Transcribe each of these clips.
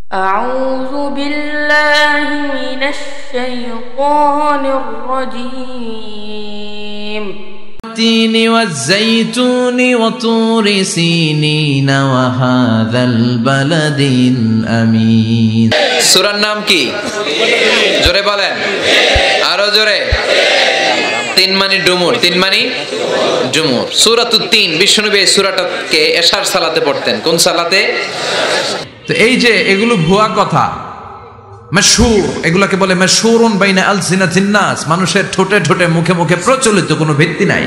أعوذ بالله من الشيطان الرجيم التين والزيتون وطور سينين وهذا البلد الأمين সূরার নাম কি জোরে বলেন আরো জোরে তিন মানে ডুমুর তিন মানে ডুমুর সূরাতুত তিন বিষ্ণুনবী এই সূরাটাকে এশার সালাতে পড়তেন কোন সালাতে তো এই যে এগুলো ভুয়া কথা মাশহুর এগুলোকে বলে মাশহুরুন বাইনা আলসিনাতিন নাস মানুষের ঠোঁটে ঠোঁটে মুখে মুখে প্রচলিত কোনো ভিত্তি নাই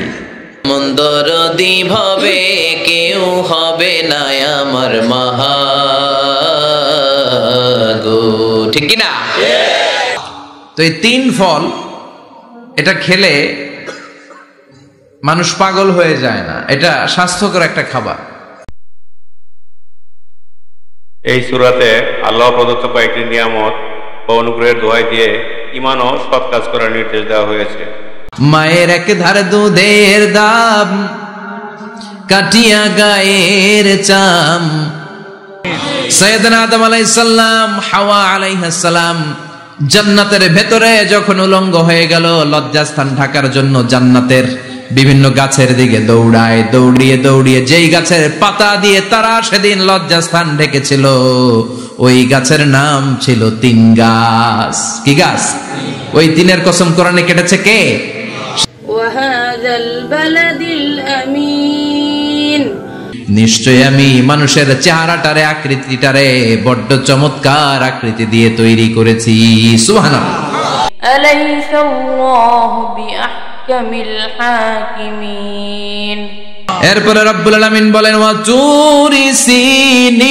মন্দরদি ভাবে কেউ হবে না আমার মাহাগো ঠিক কি না তো এই তিন ফল এটা খেলে মানুষ পাগল হয়ে যায় না এটা স্বাস্থ্যকর একটা খাবার এই সূরাতে আল্লাহ প্রদত্ত কয়েকটি নিয়ামত ও অনুগ্রহের দোহাই দিয়ে ঈমান ও সৎ কাজ করার নির্দেশ দেওয়া হয়েছে মায়ের এক ধারে দুধের দাম কাটিয়া গায়ের চাম সাইয়েদনা আদম আলাইহিস সালাম হাওয়া আলাইহিস সালাম জান্নাতের ভেতরে যখন উলঙ্গ হয়ে গেল লজ্জাস্থান ঢাকার জন্য জান্নাতের বিভিন্ন গাছের দিকে দৌড়ায় দৌড়িয়ে দৌড়িয়ে যেই গাছের পাতা দিয়ে তারা সেদিন লজ্জাস্থান ঢেকেছিল ওই গাছের নাম ছিল তিন গাছ কি গাছ ওই তিনের কসম কোরআনে কেটেছে কে ওয়াহাযাল বালাদিল আমিন নিশ্চয় আমি মানুষের চেহারাটারে আকৃতিটারে বড্ড চমৎকার আকৃতি দিয়ে তৈরি করেছি সুবহানাল্লাহ আলাইসাল্লাহু বিআহকামিল হাকিমিন এরপরে রব্বুল আলামিন বলেন ওয়া তুরি সিনিন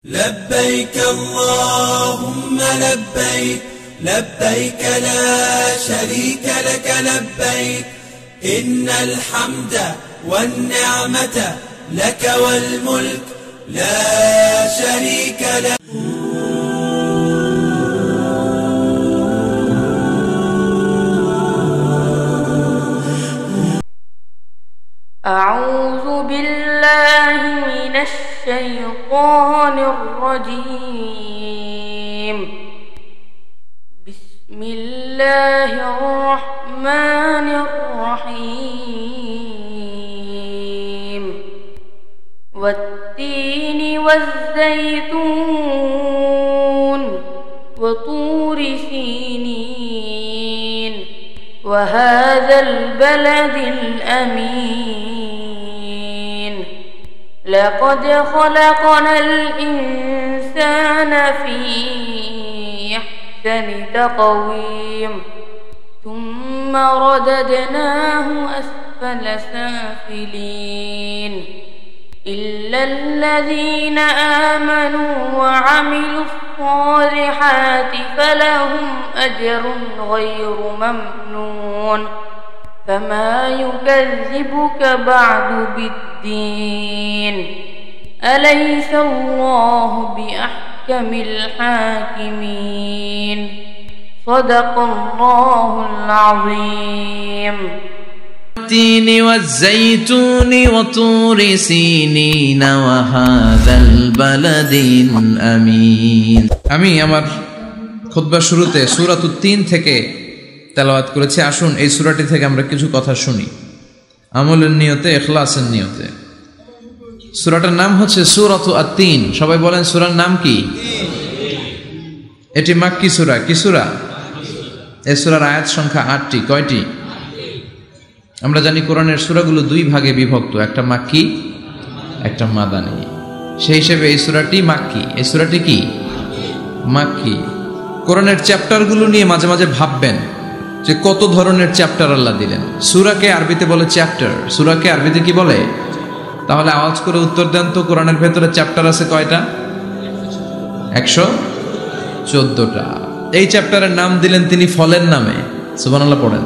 لبيك اللهم لبيك لبيك لا شريك لك لبيك إن الحمد والنعمة لك والملك لا شريك لك أعوذ بالله من الشيطان الرجيم بسم الله الرحمن الرحيم والتين والزيتون وطور سينين وهذا البلد الأمين لقد خلقنا الإنسان في أحسن تقويم ثم رددناه أسفل سافلين إلا الذين آمنوا وعملوا الصالحات فلهم أجر غير ممنون فما يكذبك بعد بالدين أليس الله بأحكم الحاكمين صدق الله العظيم التين والزيتون وطور سينين وهذا البلد الأمين আমি আমার খুতবা শুরুতে সূরাতুত তিন থেকে তেলাওয়াত করেছি আসুন এই সূরাটি থেকে আমরা কিছু কথা শুনি আমলের নিয়তে ইখলাসের নিয়তে সূরাটার নাম হচ্ছে সূরাতুত আত-তিন সবাই বলেন সূরার নাম কি এটি মাক্কি সূরা কি সূরা এই সূরার আয়াত সংখ্যা 8টি কয়টি আমরা জানি কোরআনের সূরাগুলো দুই ভাগে বিভক্ত একটা মাক্কি একটা মাদানী সেই হিসেবে এই সূরাটি মাক্কি এই সূরাটি কি মাক্কি কোরআনের চ্যাপ্টারগুলো নিয়ে মাঝে মাঝে ভাববেন যে কত ধরনের চ্যাপ্টার আল্লাহ দিলেন সূরাকে আরবিতে বলে চ্যাপ্টার সূরাকে আরবিতে কি বলে তাহলে আওয়াজ করে উত্তর দেন তো কোরআনের ভেতরে চ্যাপ্টার আছে কয়টা 114টা এই চ্যাপ্টারের নাম দিলেন তিনি ফলের নামে সুবহানাল্লাহ পড়েন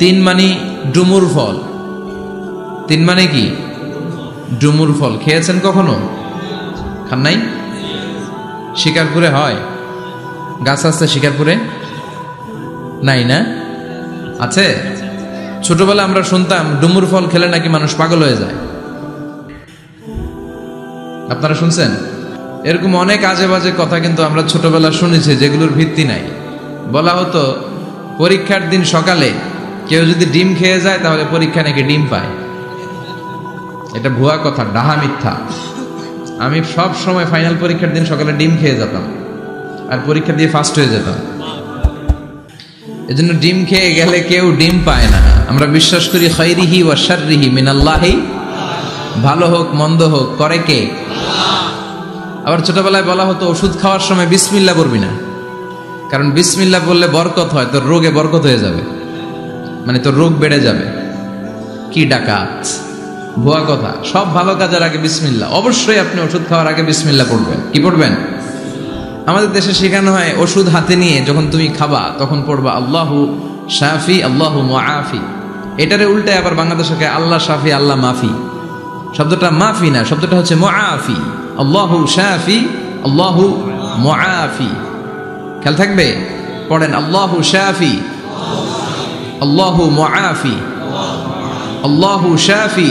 তিন মানে ডুমুর ফল তিন মানে কি ডুমুর ফল খেয়েছেন কখনো খান নাই শিকারপুরে হয় গাছ আছে শিকারপুরে নাই না আছে ছোটবেলায় আমরা শুনতাম ডুমুর ফল খেলে নাকি মানুষ পাগল হয়ে যায়। আপনারা শুনছেন? এরকম অনেক আজে বাজে কথা কিন্তু আমরা ছোটবেলা শুনেছি, যেগুলোর ভিত্তি নাই। বলা হতো পরীক্ষার দিন সকালে কেউ যদি ডিম খেয়ে যায় তাহলে পরীক্ষা নাকি ডিম পায়। এটা ভুয়া কথা, ডাহা মিথ্যা। আমি সব সময় ফাইনাল পরীক্ষার দিন সকালে ডিম খেয়ে যেতাম আর পরীক্ষা দিয়ে ফার্স্ট হয়ে যেতাম। এজন্য ডিম খেয়ে গেলে কেউ ডিম পায় না। আমরা বিশ্বাস করি খাইরিহি ওয়া শাররিহি মিনাল্লাহি, ভালো হোক মন্দ হোক করে কে? আবার ছোটবেলায় বলা হতো ওষুধ খাওয়ার সময় বিসমিল্লাহ বলবি না, কারণ বিসমিল্লাহ বললে বরকত হয়, তোর রোগে বরকত হয়ে যাবে, মানে তোর রোগ বেড়ে যাবে। কি ডাকাত, ভুয়া কথা। সব ভালো কাজের আগে বিসমিল্লাহ। অবশ্যই আপনি ওষুধ খাওয়ার আগে বিসমিল্লাহ পড়বেন। কি পড়বেন? আমাদের দেশে শেখানো হয় ওষুধ হাতে নিয়ে যখন তুমি খাবা তখন পড়বা আল্লাহু শাফি আল্লাহু মুআফি। এটারে উল্টে আবার বাংলাদেশে আল্লাহ শাফি আল্লাহ মাফি। শব্দটা মাফি না, শব্দটা হচ্ছে মুআফি। আল্লাহু শাফি আল্লাহু মুআফি। খেয়াল থাকবে, পড়েন আল্লাহু শাফি আল্লাহু মুআফি আল্লাহু শাফি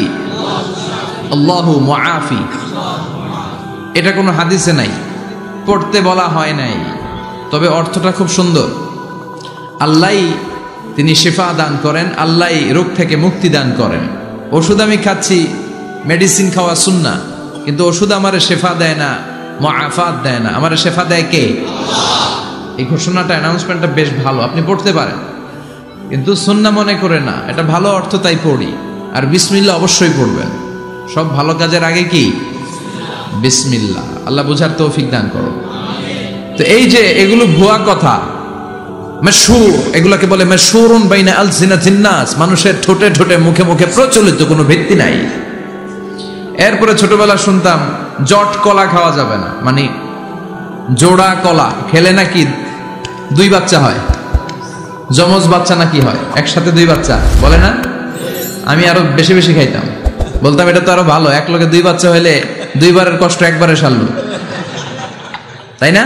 আল্লাহু মুআফি। এটা কোনো হাদিসে নাই, পড়তে বলা হয় নাই, তবে অর্থটা খুব সুন্দর। আল্লাহ তিনি শিফা দান করেন, আল্লাহ রোগ থেকে মুক্তি দান করেন। ওষুধ আমি খাচ্ছি, মেডিসিন খাওয়া সুন্নাহ, কিন্তু ওষুধ আমারে শেফা দেয় না, মুআফাত দেয় না। আমারে শেফা দেয় কে? এই ঘোষণাটা, অ্যানাউন্সমেন্টটা বেশ ভালো, আপনি পড়তে পারেন, কিন্তু সুন্নাহ মনে করে না। এটা ভালো অর্থ, তাই পড়ি। আর বিসমিল্লাহ অবশ্যই পড়বেন। সব ভালো কাজের আগে কি? বিসমিল্লাহ। আল্লাহ বুঝার তৌফিক দান করো। তো এই যে এগুলো ভুয়া কথা, মাশহুর, এগুলোকে বলে মাশহুরুন বাইনা আলসিনাতিন নাস, মানুষের ঠোঁটে ঠোঁটে মুখে মুখে প্রচলিত, কোনো ভিত্তি নাই। এরপরে ছোটবেলা শুনতাম জট কলা খাওয়া যাবে না, মানে জোড়া কলা খেলে নাকি 2 বাচ্চা হয়, যমজ বাচ্চা নাকি হয়, একসাথে 2 বাচ্চা বলে না? আমি আরো বেশি বেশি খাইতাম, বলতাম এটা তো আরো ভালো, এক লগে 2 বাচ্চা হইলে 2 বারের কষ্ট একবারে সারল, তাই না?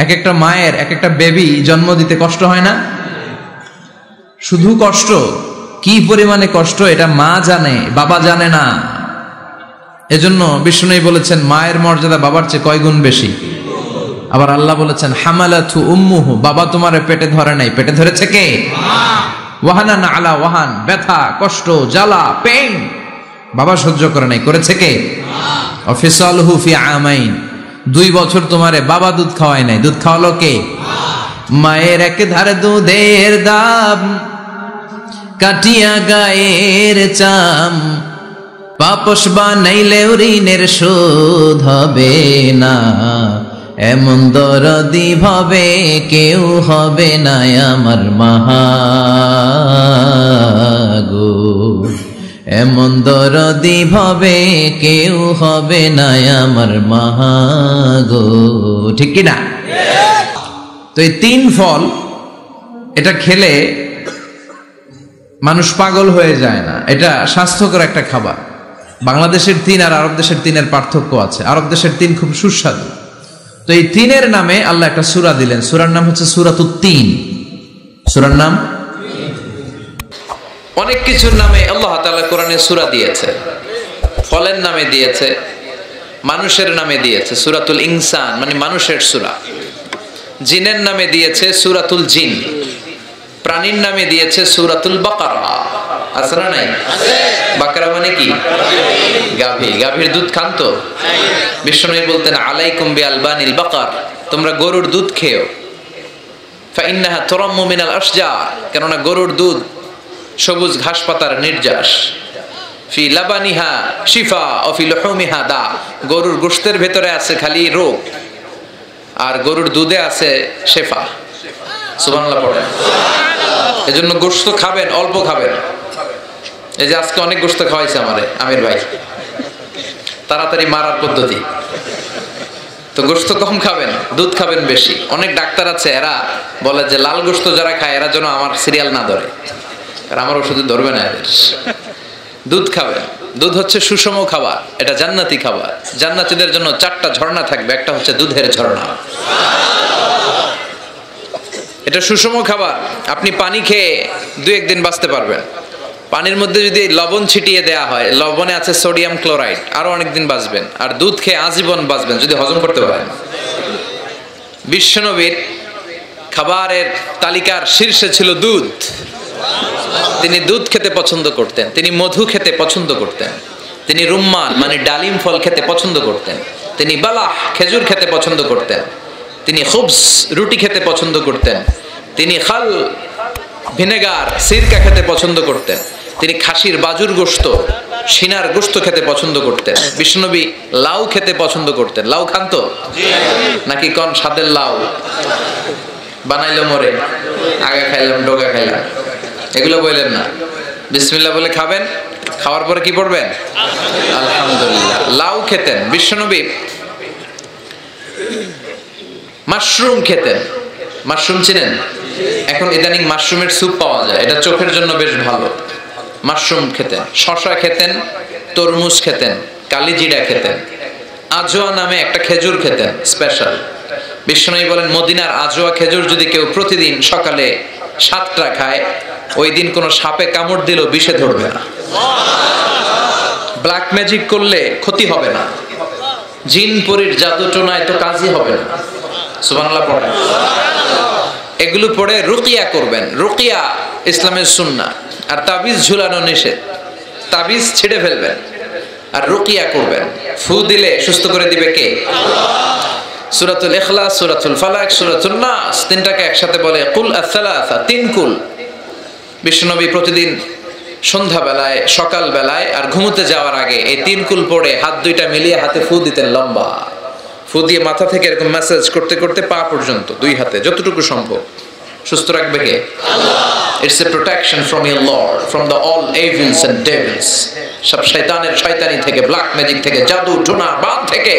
এক একটা মায়ের এক একটা বেবি জন্ম দিতে কষ্ট হয় না? শুধু কষ্ট, কি পরিমাণে কষ্ট এটা মা জানে, বাবা জানে না। এজন্য বিষ্ণু বলেছেন মায়ের মর্যাদা বাবার চেয়ে কয় গুণ বেশি। আবার আল্লাহ বলেছেন হামালাতু উম্মুহু, বাবা তোমারে পেটে ধরে নাই, পেটে ধরেছে কে? ওয়াহানান আলা ওয়াহান, ব্যথা কষ্ট জ্বালা পেইন বাবা সহ্য করে নাই, করেছে কে? অফিসালহু ফি আমাইন, 2 বছর তোমারে বাবা দুধ খাওয়ায় নাই, দুধ খাওয়ালো কে? মায়ের এক ধারে দুধের দাম, কাটিয়া গায়ের চাম, পাপস বানাইলেও ঋণের শোধ হবে না, এমন দরদি ভাবে কেউ হবে না আমার মাগো, এমন দরদি ভাবে কেউ হবে না আমার মাগো। ঠিক কি না? তো এই 3 ফল এটা খেলে মানুষ পাগল হয়ে যায় না, এটা স্বাস্থ্যকর একটা খাবার। বাংলাদেশের 3 আর আরব দেশের 3-এর পার্থক্য আছে। আরব দেশের 3 খুব সুস্বাদু। তো এই 3-এর নামে আল্লাহ একটা সূরা দিলেন, সূরার নাম হচ্ছে সূরাতুত তিন। সূরার নাম, অনেক কিছুর নামে আল্লাহ তাআলা কোরআনে সূরা দিয়েছে। ফলের নামে দিয়েছে, মানুষের নামে দিয়েছে সূরাতুল ইনসান মানে মানুষের সূরা, জিনের নামে দিয়েছে সূরাতুল জিন, প্রাণীর নামে দিয়েছে সূরাতুল বাকারা। আছে না নাই? বাকারা মানে কি? গাভী। গাভীর দুধ খান তো? বিষ্ণু বলতেন আলাইকুম বিআলবানিল বাকার, তোমরা গরুর দুধ খেও। ফাইন্নাহা তুরাম্মু মিনাল আশজার, কেননা গরুর দুধ সবুজ ঘাস পাতার নির্যাস। ফি লাবানিহা শিফা ও ফি লুহুমিহা দা, গরুর গোশতের ভেতরে আছে খালি রোগ, আর গরুর দুধে আছে শেফা। সুবহানাল্লাহ পড়েন। এজন্য গোশত খাবেন, অল্প খাবেন। এই যে আজকে অনেক গোশত খাওয়াইছে আমারে আমির ভাই, তাড়াতাড়ি মারার পদ্ধতি। তো গোশত কম খাবেন, দুধ খাবেন বেশি। অনেক ডাক্তার আছে এরা বলে যে লাল গোশত যারা খায় এরা যেন আমার সিরিয়াল না ধরে, আর আমার ওষুধে ধরবে না এদের। দুধ খাবেন, দুধ হচ্ছে সুষম খাবার, এটা জান্নাতি খাবার। জান্নাতীদের জন্য 4টা ঝর্ণা থাকবে, একটা হচ্ছে দুধের ঝর্ণা। এটা সুষম খাবার। আপনি পানি খেয়ে 2-1 দিন বাঁচতে পারবেন। পানির মধ্যে যদি লবণ ছিটিয়ে দেয়া হয়, লবণে আছে সোডিয়াম ক্লোরাইড, আরো অনেক দিন বাঁচবেন। আর দুধ খেয়ে আজীবন বাঁচবেন যদি হজম করতে পারেন। বিশ্বনবীর খাবারের তালিকার শীর্ষে ছিল দুধ। তিনি দুধ খেতে পছন্দ করতেন, তিনি মধু খেতে পছন্দ করতেন, তিনি রুম্মান মানে ডালিম ফল খেতে পছন্দ করতেন, তিনি বালাহ খেজুর খেতে পছন্দ করতেন, তিনি খুবস রুটি খেতে পছন্দ করতেন, তিনি খাল ভিনেগার সিরকা খেতে পছন্দ করতেন, তিনি খাসির বাজুর গোশত সিনার গোশত খেতে পছন্দ করতেন। বিষ্ণুনবী লাউ খেতে পছন্দ করতেন। লাউ খান তো নাকি কোন স্বাদের লাউ বানাইলো মরে, আগা খাইলাম ডোগা খাইলাম, এগুলো বললেন না। বিসমিল্লাহ বলে খাবেন, খাওয়ার পরে কি পড়বেন? আলহামদুলিল্লাহ। লাউ খেতেন। বিশ্বনবী মাশরুম খেতেন। মাশরুম চিনেন? এখন ইদানিং মাশরুমের স্যুপ পাওয়া যায়, এটা চোখের জন্য বেশ ভালো। মাশরুম খেতেন, শশা খেতেন, তরমুজ খেতেন, কালিজিরা খেতেন, আজোয়া নামে একটা খেজুর খেতেন স্পেশাল। বিশ্বনবী বলেন মদিনার আজোয়া খেজুর যদি কেউ প্রতিদিন সকালে 7টা খায়, ওই দিন কোনো সাপে কামড় দিলেও বিষে ধরবে না, ব্ল্যাক ম্যাজিক করলে ক্ষতি হবে না, জিন পরীর জাদু টোনায় তো কাজই হবে না। সুবহানাল্লাহ পড়েন। এগুলো পড়ে রুকিয়া করবেন। রুকিয়া ইসলামের সুন্নাহ। আর তাবিজ ঝুলানো নিষেধ। তাবিজ ছিঁড়ে ফেলবেন আর রুকিয়া করবেন। ফু দিলে সুস্থ করে দিবে কে? সূরাতুল ইখলাস, সূরাতুল ফালাক, সূরাতুন নাস, তিনটাকে একসাথে বলে কুল আস-সালাসা, 3 কুল। বিশ্বনবী প্রতিদিন সন্ধ্যা বেলায়, সকাল বেলায় আর ঘুমোতে যাওয়ার আগে এই 3 কুল পড়ে হাত দুইটা মিলিয়ে হাতে ফু দিতেন। লম্বা ফু দিয়ে মাথা থেকে এরকম ম্যাসাজ করতে করতে পা পর্যন্ত 2 হাতে যতটুকু সম্ভব। সুস্থ রাখবে কে? আল্লাহ। It's a protection from your lord, from the all evils and devils. সব শয়তানের শয়তানি থেকে, ব্ল্যাক ম্যাজিক থেকে, জাদু টোনা বান থেকে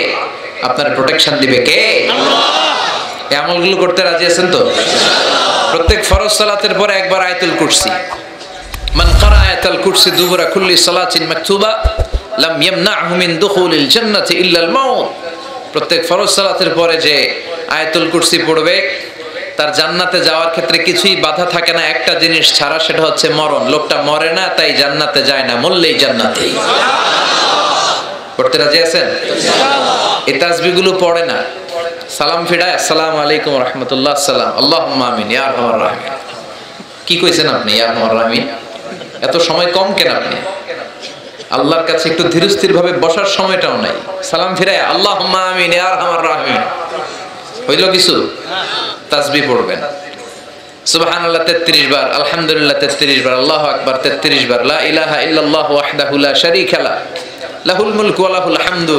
আপনার প্রোটেকশন দিবে কে? আল্লাহ। এই আমলগুলো করতে রাজি আছেন তো? প্রত্যেক ফরজ সালাতের পরে একবার আয়াতুল কুরসি। মান ক্বারা আয়াতুল কুরসি দুবুরা কুল্লি সালাতিন মাকতুবা লাম ইয়ামনাহু মিন দুখুলিল জান্নাতি ইল্লা আল মাউত। প্রত্যেক ফরজ সালাতের পরে যে আয়াতুল কুরসি পড়বে তার জান্নাতে যাওয়ার ক্ষেত্রে কিছুই বাধা থাকে না, একটা জিনিস ছাড়া, সেটা হচ্ছে মরণ। লোকটা মরে না তাই জান্নাতে যায় না, মরলেই জান্নাতে। পড়তে রাজি আছেন? এই তাসবিহগুলো পড়ে না, সালাম ফিরায় আসসালামু আলাইকুম ওয়া রাহমাতুল্লাহ, আসসালাম, আল্লাহুম্মা আমিন ইয়া আরহামার রাহিমিন। কি কইছেন আপনি ইয়া আরহামার রাহিমিন? এত সময় কম কেন আপনি? আল্লাহর কাছে একটু ধীরস্থির ভাবে বসার সময়টাও নাই। সালাম ফিরায় আল্লাহুম্মা আমিন ইয়া আরহামার রাহিমিন হইল কিছু? তাসবিহ পড়বেন। সুবহানাল্লাহ 33 বার, আলহামদুলিল্লাহ 33 বার, আল্লাহু আকবার 33 বার, লা ইলাহা ইল্লাল্লাহু ওয়াহদাহু লা শারীকা লা, লাহুল মুলকু ওয়া লাহুল হামদু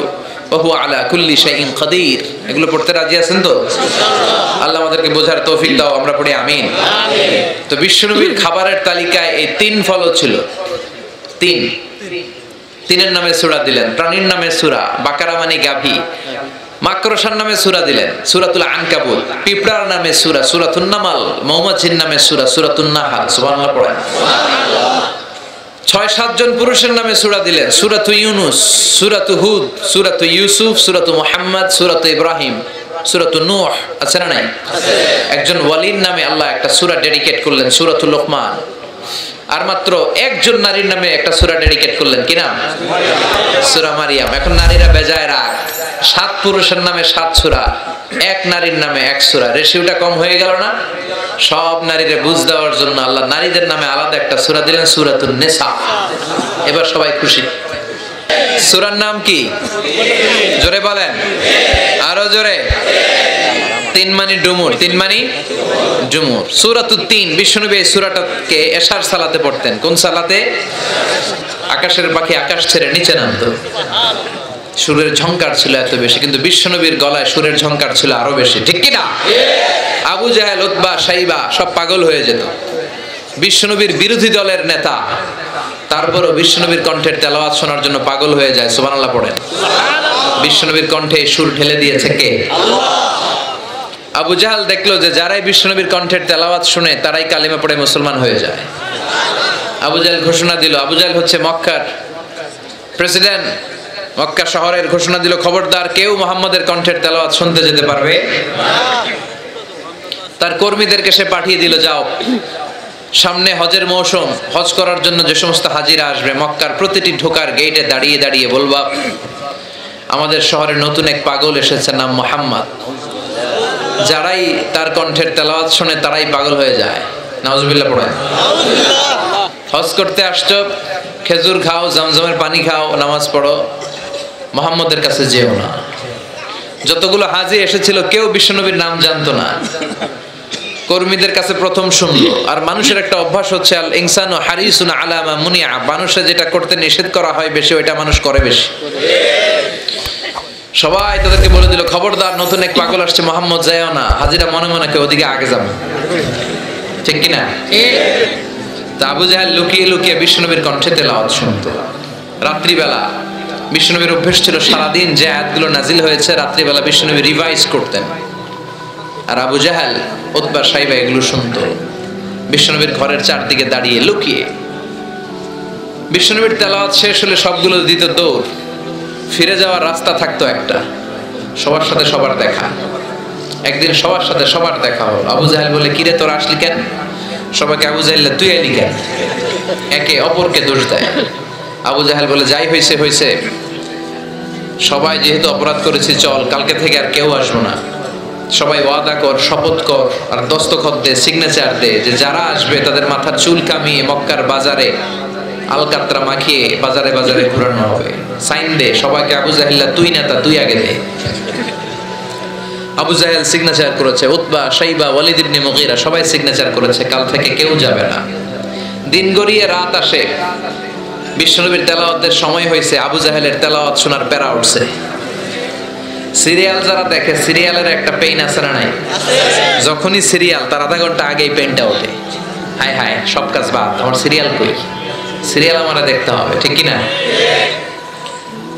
ওয়া হুয়া আলা কুল্লি শাইইন কাদির। এগুলো পড়তে রাজি আছেন তো? আল্লাহ আমাদেরকে বোঝার তৌফিক দাও, আমরা পড়ি আমিন। আমিন। তো বিশ্বনবীর খাবারের তালিকায় এই 3 ফলও ছিল। 3 নামে সূরা দিলেন। প্রাণীর নামে সূরা, বাকারা মানে গাভী। মাকড়সার নামে সূরা দিলেন, সূরাতুল আনকাবুত। পিঁপড়ার নামে সূরা, সূরাতুন নামাল। মৌমাছির নামে সূরা, সূরাতুন নাহাল। সুবহানাল্লাহ পড়েন। 6-7 জন পুরুষের নামে সূরা দিলেন, সূরাতু ইউনুস, সূরাতু হুদ, সূরাতু ইউসুফ, সূরাতু মুহাম্মদ, সূরাতু ইব্রাহিম, সূরাতু নূহ। আছে না নাই? আছে। একজন ওয়ালির নামে আল্লাহ একটা সূরা ডেডিকেট করলেন, সূরাতুল লোকমান। আর মাত্র একজন নারীর নামে একটা সূরা ডেডিকেট করলেন, কি নাম? সূরা মারিয়াম। এখন নারীরা বেজায় রাগ, 7 পুরুষের নামে 7 সূরা, 1 নারীর নামে 1 সূরা। রেশিওটা কম হয়ে গেল না? সব নারীদের বুঝ দেওয়ার জন্য আল্লাহ নারীদের নামে আলাদা একটা সূরা দিলেন, সূরাতুন নিসা। এবার সবাই খুশি। সূরার নাম কি? জোরে বলেন, আরো জোরে। 3 মানে ডুমুর, 3 মানে ডুমুর। সূরাতুত তিন। বিশ্বনবী এই সূরাটাকে এশার সালাতে পড়তেন। কোন সালাতে? আকাশের পাখি আকাশ ছেড়ে নিচে নামতো, সুরের ঝংকার ছিল এত বেশি, কিন্তু বিশ্বনবীর গলায় সুরের ঝংকার ছিল আরো বেশি, ঠিক কি না? আবু জাহেল, উতবা, শাইবা সব পাগল হয়ে যেত। বিশ্বনবীর বিরোধী দলের নেতা, তারপরও বিশ্বনবীর কণ্ঠের তেলাওয়াত শোনার জন্য পাগল হয়ে যায়। সুবহানাল্লাহ পড়েন। বিশ্বনবীর কণ্ঠে সুর ঢেলে দিয়েছে কে? আল্লাহ। আবু জাহেল দেখলো যে যারাই বিশ্বনবীর কণ্ঠের তেলাওয়াত শুনে তারাই কালিমা পড়ে মুসলমান হয়ে যায়। আবু জাহেল ঘোষণা দিল, আবু জাহেল হচ্ছে মক্কার প্রেসিডেন্ট, মক্কা শহরের ঘোষণা দিল, খবরদার কেউ মুহাম্মাদের কণ্ঠের তেলাওয়াত শুনতে যেতে পারবে। তার কর্মীদেরকে সে পাঠিয়ে দিল, যাও সামনে হজের মৌসুম, হজ করার জন্য যে সমস্ত হাজিরা আসবে মক্কার প্রতিটি ঢোকার গেটে দাঁড়িয়ে দাঁড়িয়ে বলবা আমাদের শহরে নতুন এক পাগল এসেছে, নাম মুহাম্মদ। যারাই তার কণ্ঠের তেলাওয়াত শুনে তারাই পাগল হয়ে যায়। নাউজুবিল্লাহ পড়ে। হজ করতে আসছো, খেজুর খাও, জমজমের পানি খাও, নামাজ পড়ো, মুহাম্মদের কাছে যেও না। যতগুলো হাজি এসেছিল কেউ বিশ্বনবীর নাম জানতো না, কর্মীদের কাছে প্রথম শুনলো। আর মানুষের একটা অভ্যাস হচ্ছে আল ইনসানু হারিসুন আলা মা মুনিআ, মানুষের যেটা করতে নিষেধ করা হয় বেশি ওইটা মানুষ করে বেশি। সবাই তাদেরকে বলে দিল খবরদার নতুন এক পাগল আসছে মুহাম্মদ, যায়ও না। হাজিরা মনে মনে কেউ ওদিকে আগে যাবে, ঠিক কিনা? তা আবু জাহেল লুকিয়ে লুকিয়ে বিশ্বনবীর কণ্ঠে তেলাওয়াত শুনতো। রাত্রিবেলা বিশ্বনবীর অভ্যেস ছিল সারাদিন যে আয়াতগুলো নাজিল হয়েছে রাত্রিবেলা বিশ্বনবী রিভাইজ করতেন। আর আবু জাহেল, উতবা, সাইবা এগুলো শুনতো বিশ্বনবীর ঘরের চারদিকে দাঁড়িয়ে লুকিয়ে। বিশ্বনবীর তেলাওয়াত শেষ হলে সবগুলো দিত দৌড়, ফিরে যাওয়ার রাস্তা থাকতো একটা, সবার সাথে সবার দেখা। একদিন সবার সাথে সবার দেখা হলো। আবু জাহেল বলে কিরে তোরা আসলি কেন? সবাইকে আবু জাহেল তুই এলি কেন? একে অপরকে দোষ দেয়। আবু জাহেল বলে যাই হয়েছে হয়েছে, সবাই যেহেতু অপরাধ করেছি চল, কালকে থেকে আর কেউ আসবো না। সবাই ওয়াদা কর, শপথ কর, আর দস্তখত দে, সিগনেচার দে যে যারা আসবে তাদের মাথার চুল কামিয়ে মক্কার বাজারে আলকাতরা মাখিয়ে বাজারে বাজারে ঘুরানো হবে। সাইন দে সবাইকে। আবু জাহেল্লা তুই নেতা, তুই আগে দে। আবু জাহেল সিগনেচার করেছে, উতবা, সাইবা, ওয়ালিদ ইবনে মুগীরা সবাই সিগনেচার করেছে, কাল থেকে কেউ যাবে না। দিন গড়িয়ে রাত আসে, বিশ্বনবীর তেলাওয়াতের সময় হয়েছে, আবু জাহেলের তেলাওয়াত শোনার প্যারা উঠছে। সিরিয়াল যারা দেখে সিরিয়ালের একটা পেইন আছে না নাই? যখনই সিরিয়াল তার আধা ঘন্টা আগেই পেইনটা ওঠে, হায় হায় সব কাজ বাদ, আমার সিরিয়াল কই, সিরিয়াল আমরা দেখতে হবে, ঠিক কিনা?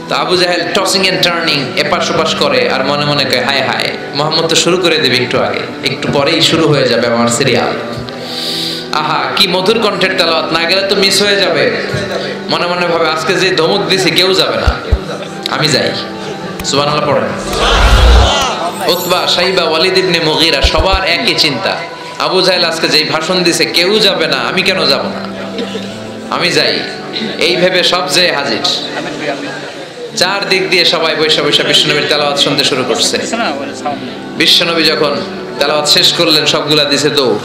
তো আবু জাহেল টসিং এন্ড টার্নিং, এপাশ ওপাশ করে আর মনে মনে কয় হায় হায় মুহাম্মদ তো শুরু করে দেবে একটু আগে, একটু পরেই শুরু হয়ে যাবে আমার সিরিয়াল। আহা কি মধুর কণ্ঠের তেলাওয়াত, না গেলে তো মিস হয়ে যাবে। মনে মনে ভাবে আজকে যে ধমক দিছি কেউ যাবে না, আমি যাই। সুবহানাল্লাহ পড়েন। উতবা, সাইবা, ওয়ালিদ ইবনে মুগীরা সবার একই চিন্তা, আবু জাহেল আজকে যেই ভাষণ দিছে কেউ যাবে না, আমি কেন যাব না, আমি যাই। এই ভেবে সব যে হাজির। চার দিক দিয়ে সবাই বৈশা বৈশা বিশ্বনবীর তেলাওয়াত শুনতে শুরু করছে। বিশ্বনবী যখন তেলাওয়াত শেষ করলেন সবগুলা দিছে দৌড়।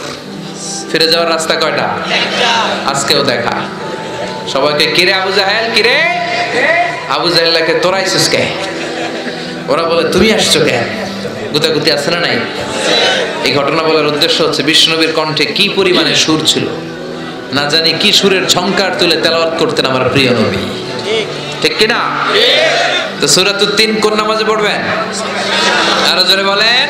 ফিরে যাওয়ার রাস্তা কয়টা? আজকেও দেখা। সবাইকে কিরে আবু জাহেল, কিরে আবু জাহেলকে তোরাইছিস কে? ওরা বলে তুমি আসছো কেন? গুতাগুতি আছে না নাই? এই ঘটনা বলার উদ্দেশ্য হচ্ছে বিশ্বনবীর কণ্ঠে কি পরিমাণে সুর ছিল, না জানি কি সুরের ঝংকার তুলে তেলাওয়াত করতেন আমার প্রিয় নবী, ঠিক কিনা? তো সূরাতুত তিন কোন নামাজে পড়বেন? আরো জোরে বলেন।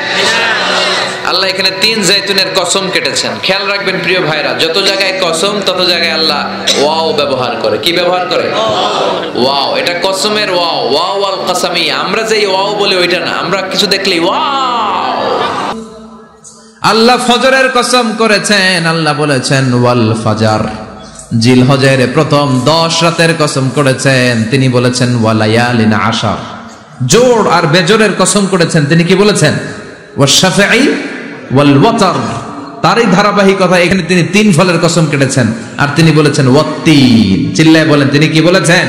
আল্লাহ এখানে 3 জাইতুনের কসম কেটেছেন। খেয়াল রাখবেন প্রিয় ভাইরা, যত জায়গায় কসম তত জায়গায় আল্লাহ ওয়াও ব্যবহার করে। কি ব্যবহার করে? ওয়াও। এটা কসমের ওয়াও, ওয়াও আল কাসামি। আমরা যেই ওয়াও বলি ওইটা না, আমরা কিছু দেখলেই ওয়াও। আল্লাহ ফজরের কসম করেছেন, আল্লাহ বলেছেন ওয়াল ফাজার। জিলহজের প্রথম 10 রাতের কসম করেছেন, তিনি বলেছেন ওয়ালায়ালিন আশার। জোড় আর বেজোরের কসম করেছেন, তিনি কি বলেছেন? ওয়াশফাঈ ওয়াল ওয়াতর। তারই ধারাবাহিকতা এখানে তিনি 3 ফলের কসম কেটেছেন, আর তিনি বলেছেন ওয়াত্তিন। চিল্লায় বলেন তিনি কি বলেছেন?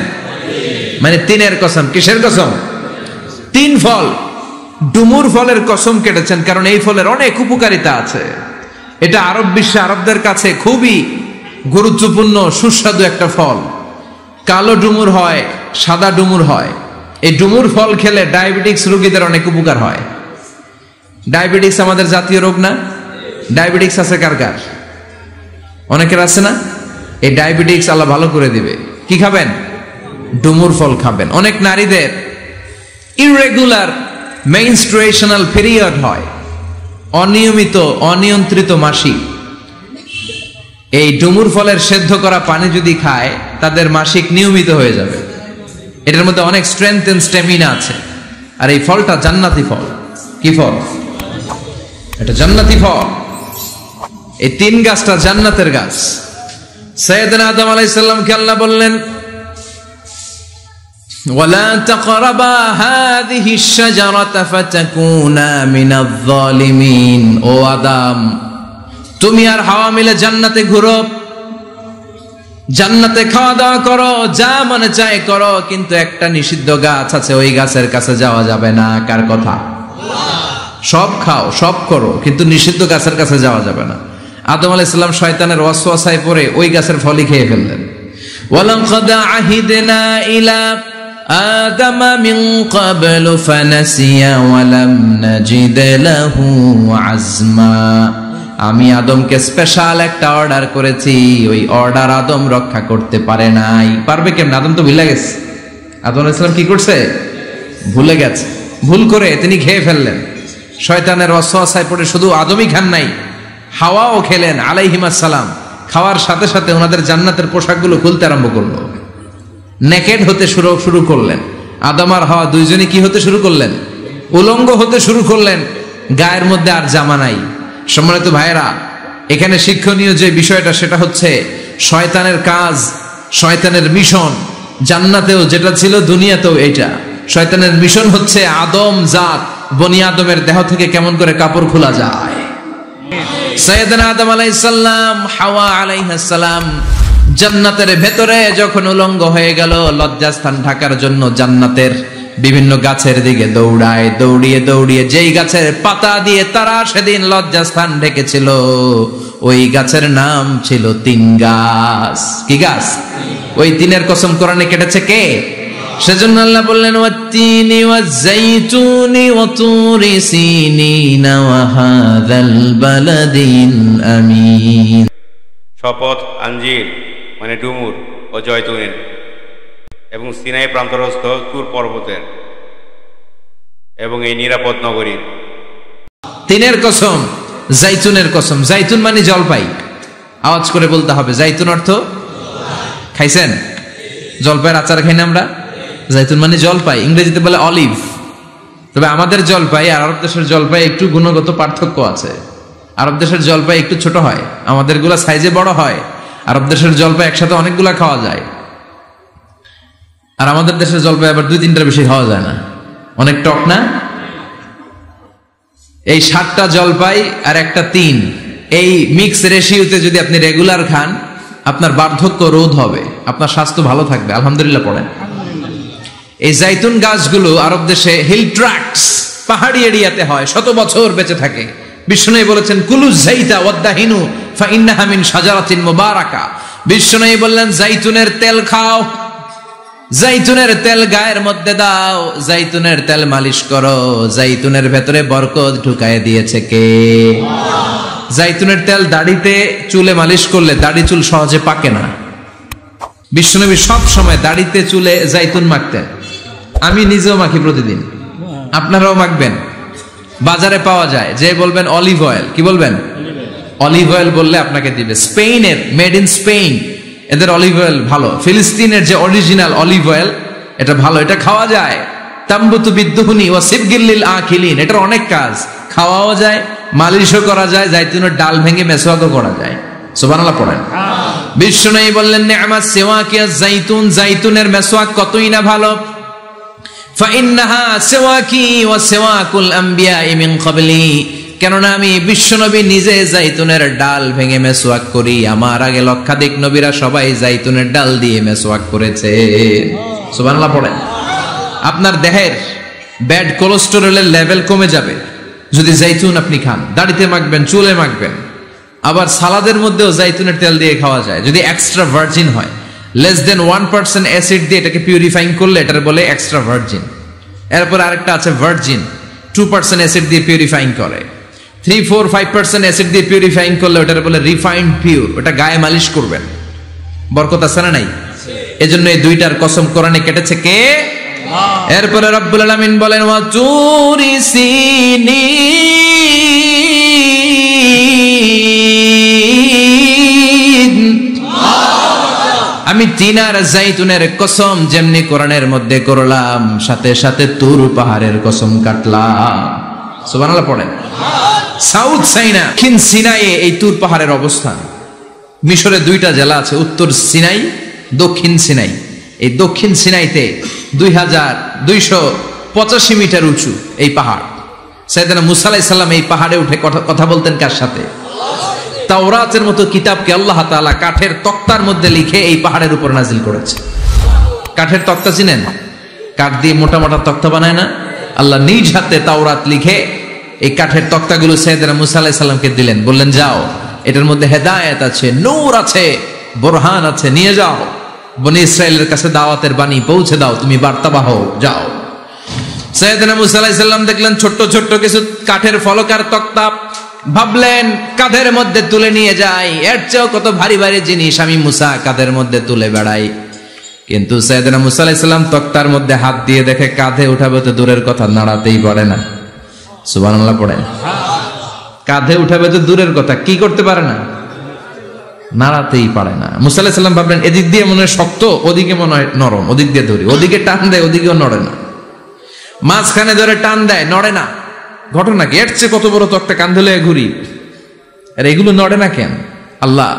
মানে 3-এর কসম। কিসের কসম? 3 ফল। ডুমুর ফলের কসম কেটেছেন, কারণ এই ফলের অনেক উপকারিতা আছে। এটা আরব বিশ্বে আরবদের কাছে খুবই গুরুত্বপূর্ণ সুস্বাদু একটা ফল। কালো ডুমুর হয়, সাদা ডুমুর হয়। এই ডুমুর ফল খেলে ডায়াবেটিক্স রোগীদের অনেক উপকার হয়। ডায়াবেটিক্স আমাদের জাতীয় রোগ না? ডায়াবেটিক্স আছে কার কার? অনেকের আছে না? এই ডায়াবেটিক্স আল্লাহ ভালো করে দিবে। কি খাবেন? ডুমুর ফল খাবেন। অনেক নারীদের ইররেগুলার মেনস্ট্রুয়েশনাল পিরিয়ড হয়, অনিয়মিত অনিয়ন্ত্রিত মাসিক। এই ডুমুর ফলের সেদ্ধ করা পানি যদি খায় তাদের মাসিক নিয়মিত হয়ে যাবে। এটার মধ্যে অনেক স্ট্রেংথ এন্ড স্ট্যামিনা আছে। আর এই ফলটা জান্নাতি ফল। কি ফল? এটা জান্নাতি ফল। এই 3 গাছটা জান্নাতের গাছ। সাইয়েদনা আদম আলাইহিস সালামকে আল্লাহ বললেন ওয়ালা তাকরাবা হাযিহিশ শাজারাতা ফাতাকুনা মিনাজ জালিমিন। ও আদম, তুমি আর হাওয়া মিলে জান্নাতে ঘুরো, জান্নাতে খাওয়া দাওয়া করো, যা মনে চায় করো, কিন্তু একটা নিষিদ্ধ গাছ আছে, ওই গাছের কাছে যাওয়া যাবে না। কার কথা? সব খাও, সব করো, কিন্তু নিষিদ্ধ গাছের কাছে যাওয়া যাবে না। আদম আলাইহিস সালাম শয়তানের ওয়াসওয়াসায় পড়ে ওই গাছের ফলই খেয়ে ফেললেন। ওয়ালাকাদ আহিদনা ইলা আদামা মিন ক্বাবলু ফানাসিয়া ওয়া লাম নাজিদ লাহু আজমা। আমি আদমকে স্পেশাল একটা অর্ডার করেছি, ওই অর্ডার আদম রক্ষা করতে পারে নাই। পারবে কেমন? আদম তো ভুলে গেছে। আদম আলাইহিস সালাম কি করছে? ভুলে গেছে। ভুল করে তিনি খেয়ে ফেললেন। শয়তানের ওয়াসওয়াসায় পড়ে শুধু আদমই খান নাই, হাওয়াও খেলেন আলাইহিমাস সালাম। খাওয়ার সাথে সাথে ওনাদের জান্নাতের পোশাকগুলো খুলতে আরম্ভ করলো, নেকেড হতে শুরু করলেন। আদম আর হাওয়া দুইজনই কি হতে শুরু করলেন? উলঙ্গ হতে শুরু করলেন। গায়ের মধ্যে আর জামা নাই। সম্মানিত ভাইয়েরা, এখানে শিক্ষণীয় যে বিষয়টা সেটা হচ্ছে শয়তানের কাজ, শয়তানের মিশন জান্নাতেও যেটা ছিল দুনিয়াতেও এইটা। শয়তানের মিশন হচ্ছে আদম জাত, বনি আদমের দেহ থেকে কেমন করে কাপড় খোলা যায়। সাইয়েদনা আদম আলাইহিস সালাম, হাওয়া আলাইহিস সালাম জান্নাতের ভেতরে যখন উলঙ্গ হয়ে গেল, লজ্জাস্থান ঢাকার জন্য জান্নাতের বিভিন্ন গাছের দিকে দৌড়ায়। দৌড়িয়ে দৌড়িয়ে যেই গাছের পাতা দিয়ে তারা সেদিন লজ্জাস্থান ঢেকেছিল, ওই গাছের নাম ছিল তিন গাছ। কি গাছ? ওই তিনের কসম কোরআনে কেটেছে কে? সেজন্য আল্লাহ বললেন ওয়াত্তিনি ওয়াজ-যাইতুনি ওয়া তুরি সিনিনা ওয়া হাযাল বালাদিল আমিন। শপথ আঞ্জির মানে ডুমুর ও জয়তুনের এবং সিনাই প্রান্তরস্থ তুর পর্বতের এবং এই নিরাপদ নগরীর। তিনের কসম, জাইতুনের কসম। জাইতুন মানে জলপাই। আওয়াজ করে বলতে হবে, জাইতুন অর্থ খাইছেন? জলপাইয়ের আচার খাই না আমরা? জাইতুন মানে জলপাই, ইংরেজিতে বলে অলিভ। তবে আমাদের জলপাই আর আরব দেশের জলপাই একটু গুণগত পার্থক্য আছে। আরব দেশের জলপাই একটু ছোট হয়, আমাদের গুলা সাইজে বড় হয়। আরব দেশের জলপাই একসাথে অনেকগুলা খাওয়া যায়, আর আমাদের দেশের জলপাই আবার 2-3টার বেশি খাওয়া যায় না, অনেক টক না? এই 7টা জলপাই আর একটা 3, এই মিক্স রেশিওতে যদি আপনি রেগুলার খান, আপনার বার্ধক্য রোধ হবে, আপনার স্বাস্থ্য ভালো থাকবে। আলহামদুলিল্লাহ পড়েন। এই জাইতুন গাছগুলো আরব দেশে হিল ট্র্যাক্টস, পাহাড়ি এরিয়াতে হয়, 100 বছর বেঁচে থাকে। বিষ্ণু বলেছেন কুলু যাইতা ওয়াদাহিনু ফাইন্নাহা মিন শাজারাতিন মুবারাকা। বিষ্ণু বললেন জাইতুনের তেল খাও, জাইতুনের তেল গায়ের মধ্যে দাও, জাইতুনের তেল মালিশ করো, জাইতুনের ভেতরে বরকত ঢুকায় দিয়েছে কে? জাইতুনের তেল দাড়িতে চুলে মালিশ করলে দাড়ি চুল সহজে পাকে না। বিশ্বনবী সব সময় দাড়িতে চুলে জাইতুন মাখতেন। আমি নিজেও মাখি প্রতিদিন, আপনারাও মাখবেন। বাজারে পাওয়া যায়, যে বলবেন অলিভ অয়েল, কি বলবেন? অলিভ অয়েল বললে আপনাকে দিবে। স্পেনের, মেড ইন স্পেন, এদের অলিভ অয়েল ভালো। ফিলিস্তিনের যে অরিজিনাল অলিভ অয়েল, এটা ভালো, এটা খাওয়া যায়। তাম্বুতু বিদ্দুহুনি ওয়া সিবগিল আখিলিন, এটার অনেক কাজ, খাওয়াও যায়, মালিশও করা যায়, জাইতুনের ডাল ভেঙে মেসওয়াকও করা যায়। সুবহানাল্লাহ পড়েন। বিষ্ণু বললেন নি'মাস সিওয়াকিয়া জাইতুন, জাইতুনের মেসওয়াক কতই না ভালো। ফাইন্নাহা সিওয়াকি ওয়া সিওয়াকুল আমবিয়াই মিন ক্বাবলি, কেননা আমি বিশ্বনবী নিজে জাইতুনের ডাল ভেঙে মেসওয়াক করি, আমার আগে লক্ষাধিক নবীরা সবাই জাইতুনের ডাল দিয়ে মেসওয়াক করেছে। সুবহানাল্লাহ পড়েন। আপনার দেহের ব্যাড কোলেস্টেরলের লেভেল কমে যাবে যদি জাইতুন আপনি খান। দাড়িতে মাখবেন, চুলে মাখবেন, আবার সালাদের মধ্যেও জাইতুনের তেল দিয়ে খাওয়া যায় যদি এক্সট্রা ভার্জিন হয়। লেস দেন 1% অ্যাসিড দিয়ে এটাকে পিউরিফাইং করলে এটার বলে এক্সট্রা ভার্জিন। এরপর আরেকটা আছে ভার্জিন, 2% অ্যাসিড দিয়ে পিউরিফাইং করে। 3, 4, 5% অ্যাসিড দিয়ে পিউরিফাইং করলে ওটার বলে রিফাইন্ড পিওর, ওটা গায়ে মালিশ করবেন। বরকত আছে না নাই? এজন্য এই দুইটার কসম কোরআনে কেটেছে কে? এরপরে রব্বুল আলামিন বলেন ওয়া তুরি সিনিন, আমি তিন আর জাইতুনের কসম যেমনি কোরআনের মধ্যে করলাম, সাথে সাথে তুর পাহাড়ের কসম কাটলাম। সুবহানাল্লাহ পড়েন। সাউথ সাইনা, দক্ষিণ সিনাইয়ে এই তুর পাহাড়ের অবস্থান। মিশরে 2টা জেলা আছে, উত্তর সিনাই, দক্ষিণ সিনাই। এই দক্ষিণ সিনাইতে 2285 মিটার উঁচু এই পাহাড়। সাইয়েদনা মুসা আলাইহিস সালাম এই পাহাড়ে উঠে কথা বলতেন কার সাথে? তাওরাতের মতো কিতাবকে আল্লাহ তাআলা কাঠের তক্তার মধ্যে লিখে এই পাহাড়ের উপর নাজিল করেছে। কাঠের তক্তা চিনেন? কাঠ দিয়ে মোটা মোটা তক্তা বানায় না? আল্লাহ নিজ হাতে তাওরাত লিখে এই কাঠের তক্তাগুলো সাইয়েদনা মুসা আলাইহিস সালামকে দিলেন, বললেন যাও, এটার মধ্যে হেদায়েত আছে, নূর আছে, বুরহান আছে, নিয়ে যাও, বনি ইসরাইলের কাছে দাওয়াতের বাণী পৌঁছে দাও, তুমি বার্তাবাহ, যাও। সাইয়েদনা মুসা আলাইহিস সালাম দেখলেন ছোট্ট ছোট্ট কিছু কাঠের ফলকার তক্তা, ভাবলেন কাঁধের মধ্যে তুলে নিয়ে যাই, এর চেয়েও কত ভারী ভারী জিনিস আমি মুসা কাঁধের মধ্যে তুলে বেড়াই। কিন্তু সাইয়েদনা মুসা আলাইহিস সালাম তক্তার মধ্যে হাত দিয়ে দেখে কাঁধে উঠাবে তো দূরের কথা, নাড়াতেই পারে না। সুবহানাল্লাহ পড়েন। কাঁধে উঠাবে তো দূরের কথা, কি করতে পারে না? নাড়াতেই পারে না। মুসা আলাইহিস সালাম ভাবলেন এদিক দিয়ে মনে হয় শক্ত, ওদিকে মনে হয় নরম, ওদিক দিয়ে ধরি, ওদিকে টান দেয়, ওদিকেও নড়ে না, মাঝখানে ধরে টান দেয়, নড়ে না। ঘটনা কি? এর চেয়ে কত বড় তক্তা কাঁধে লয়ে ঘুরি, আর এগুলো নড়ে না কেন? আল্লাহ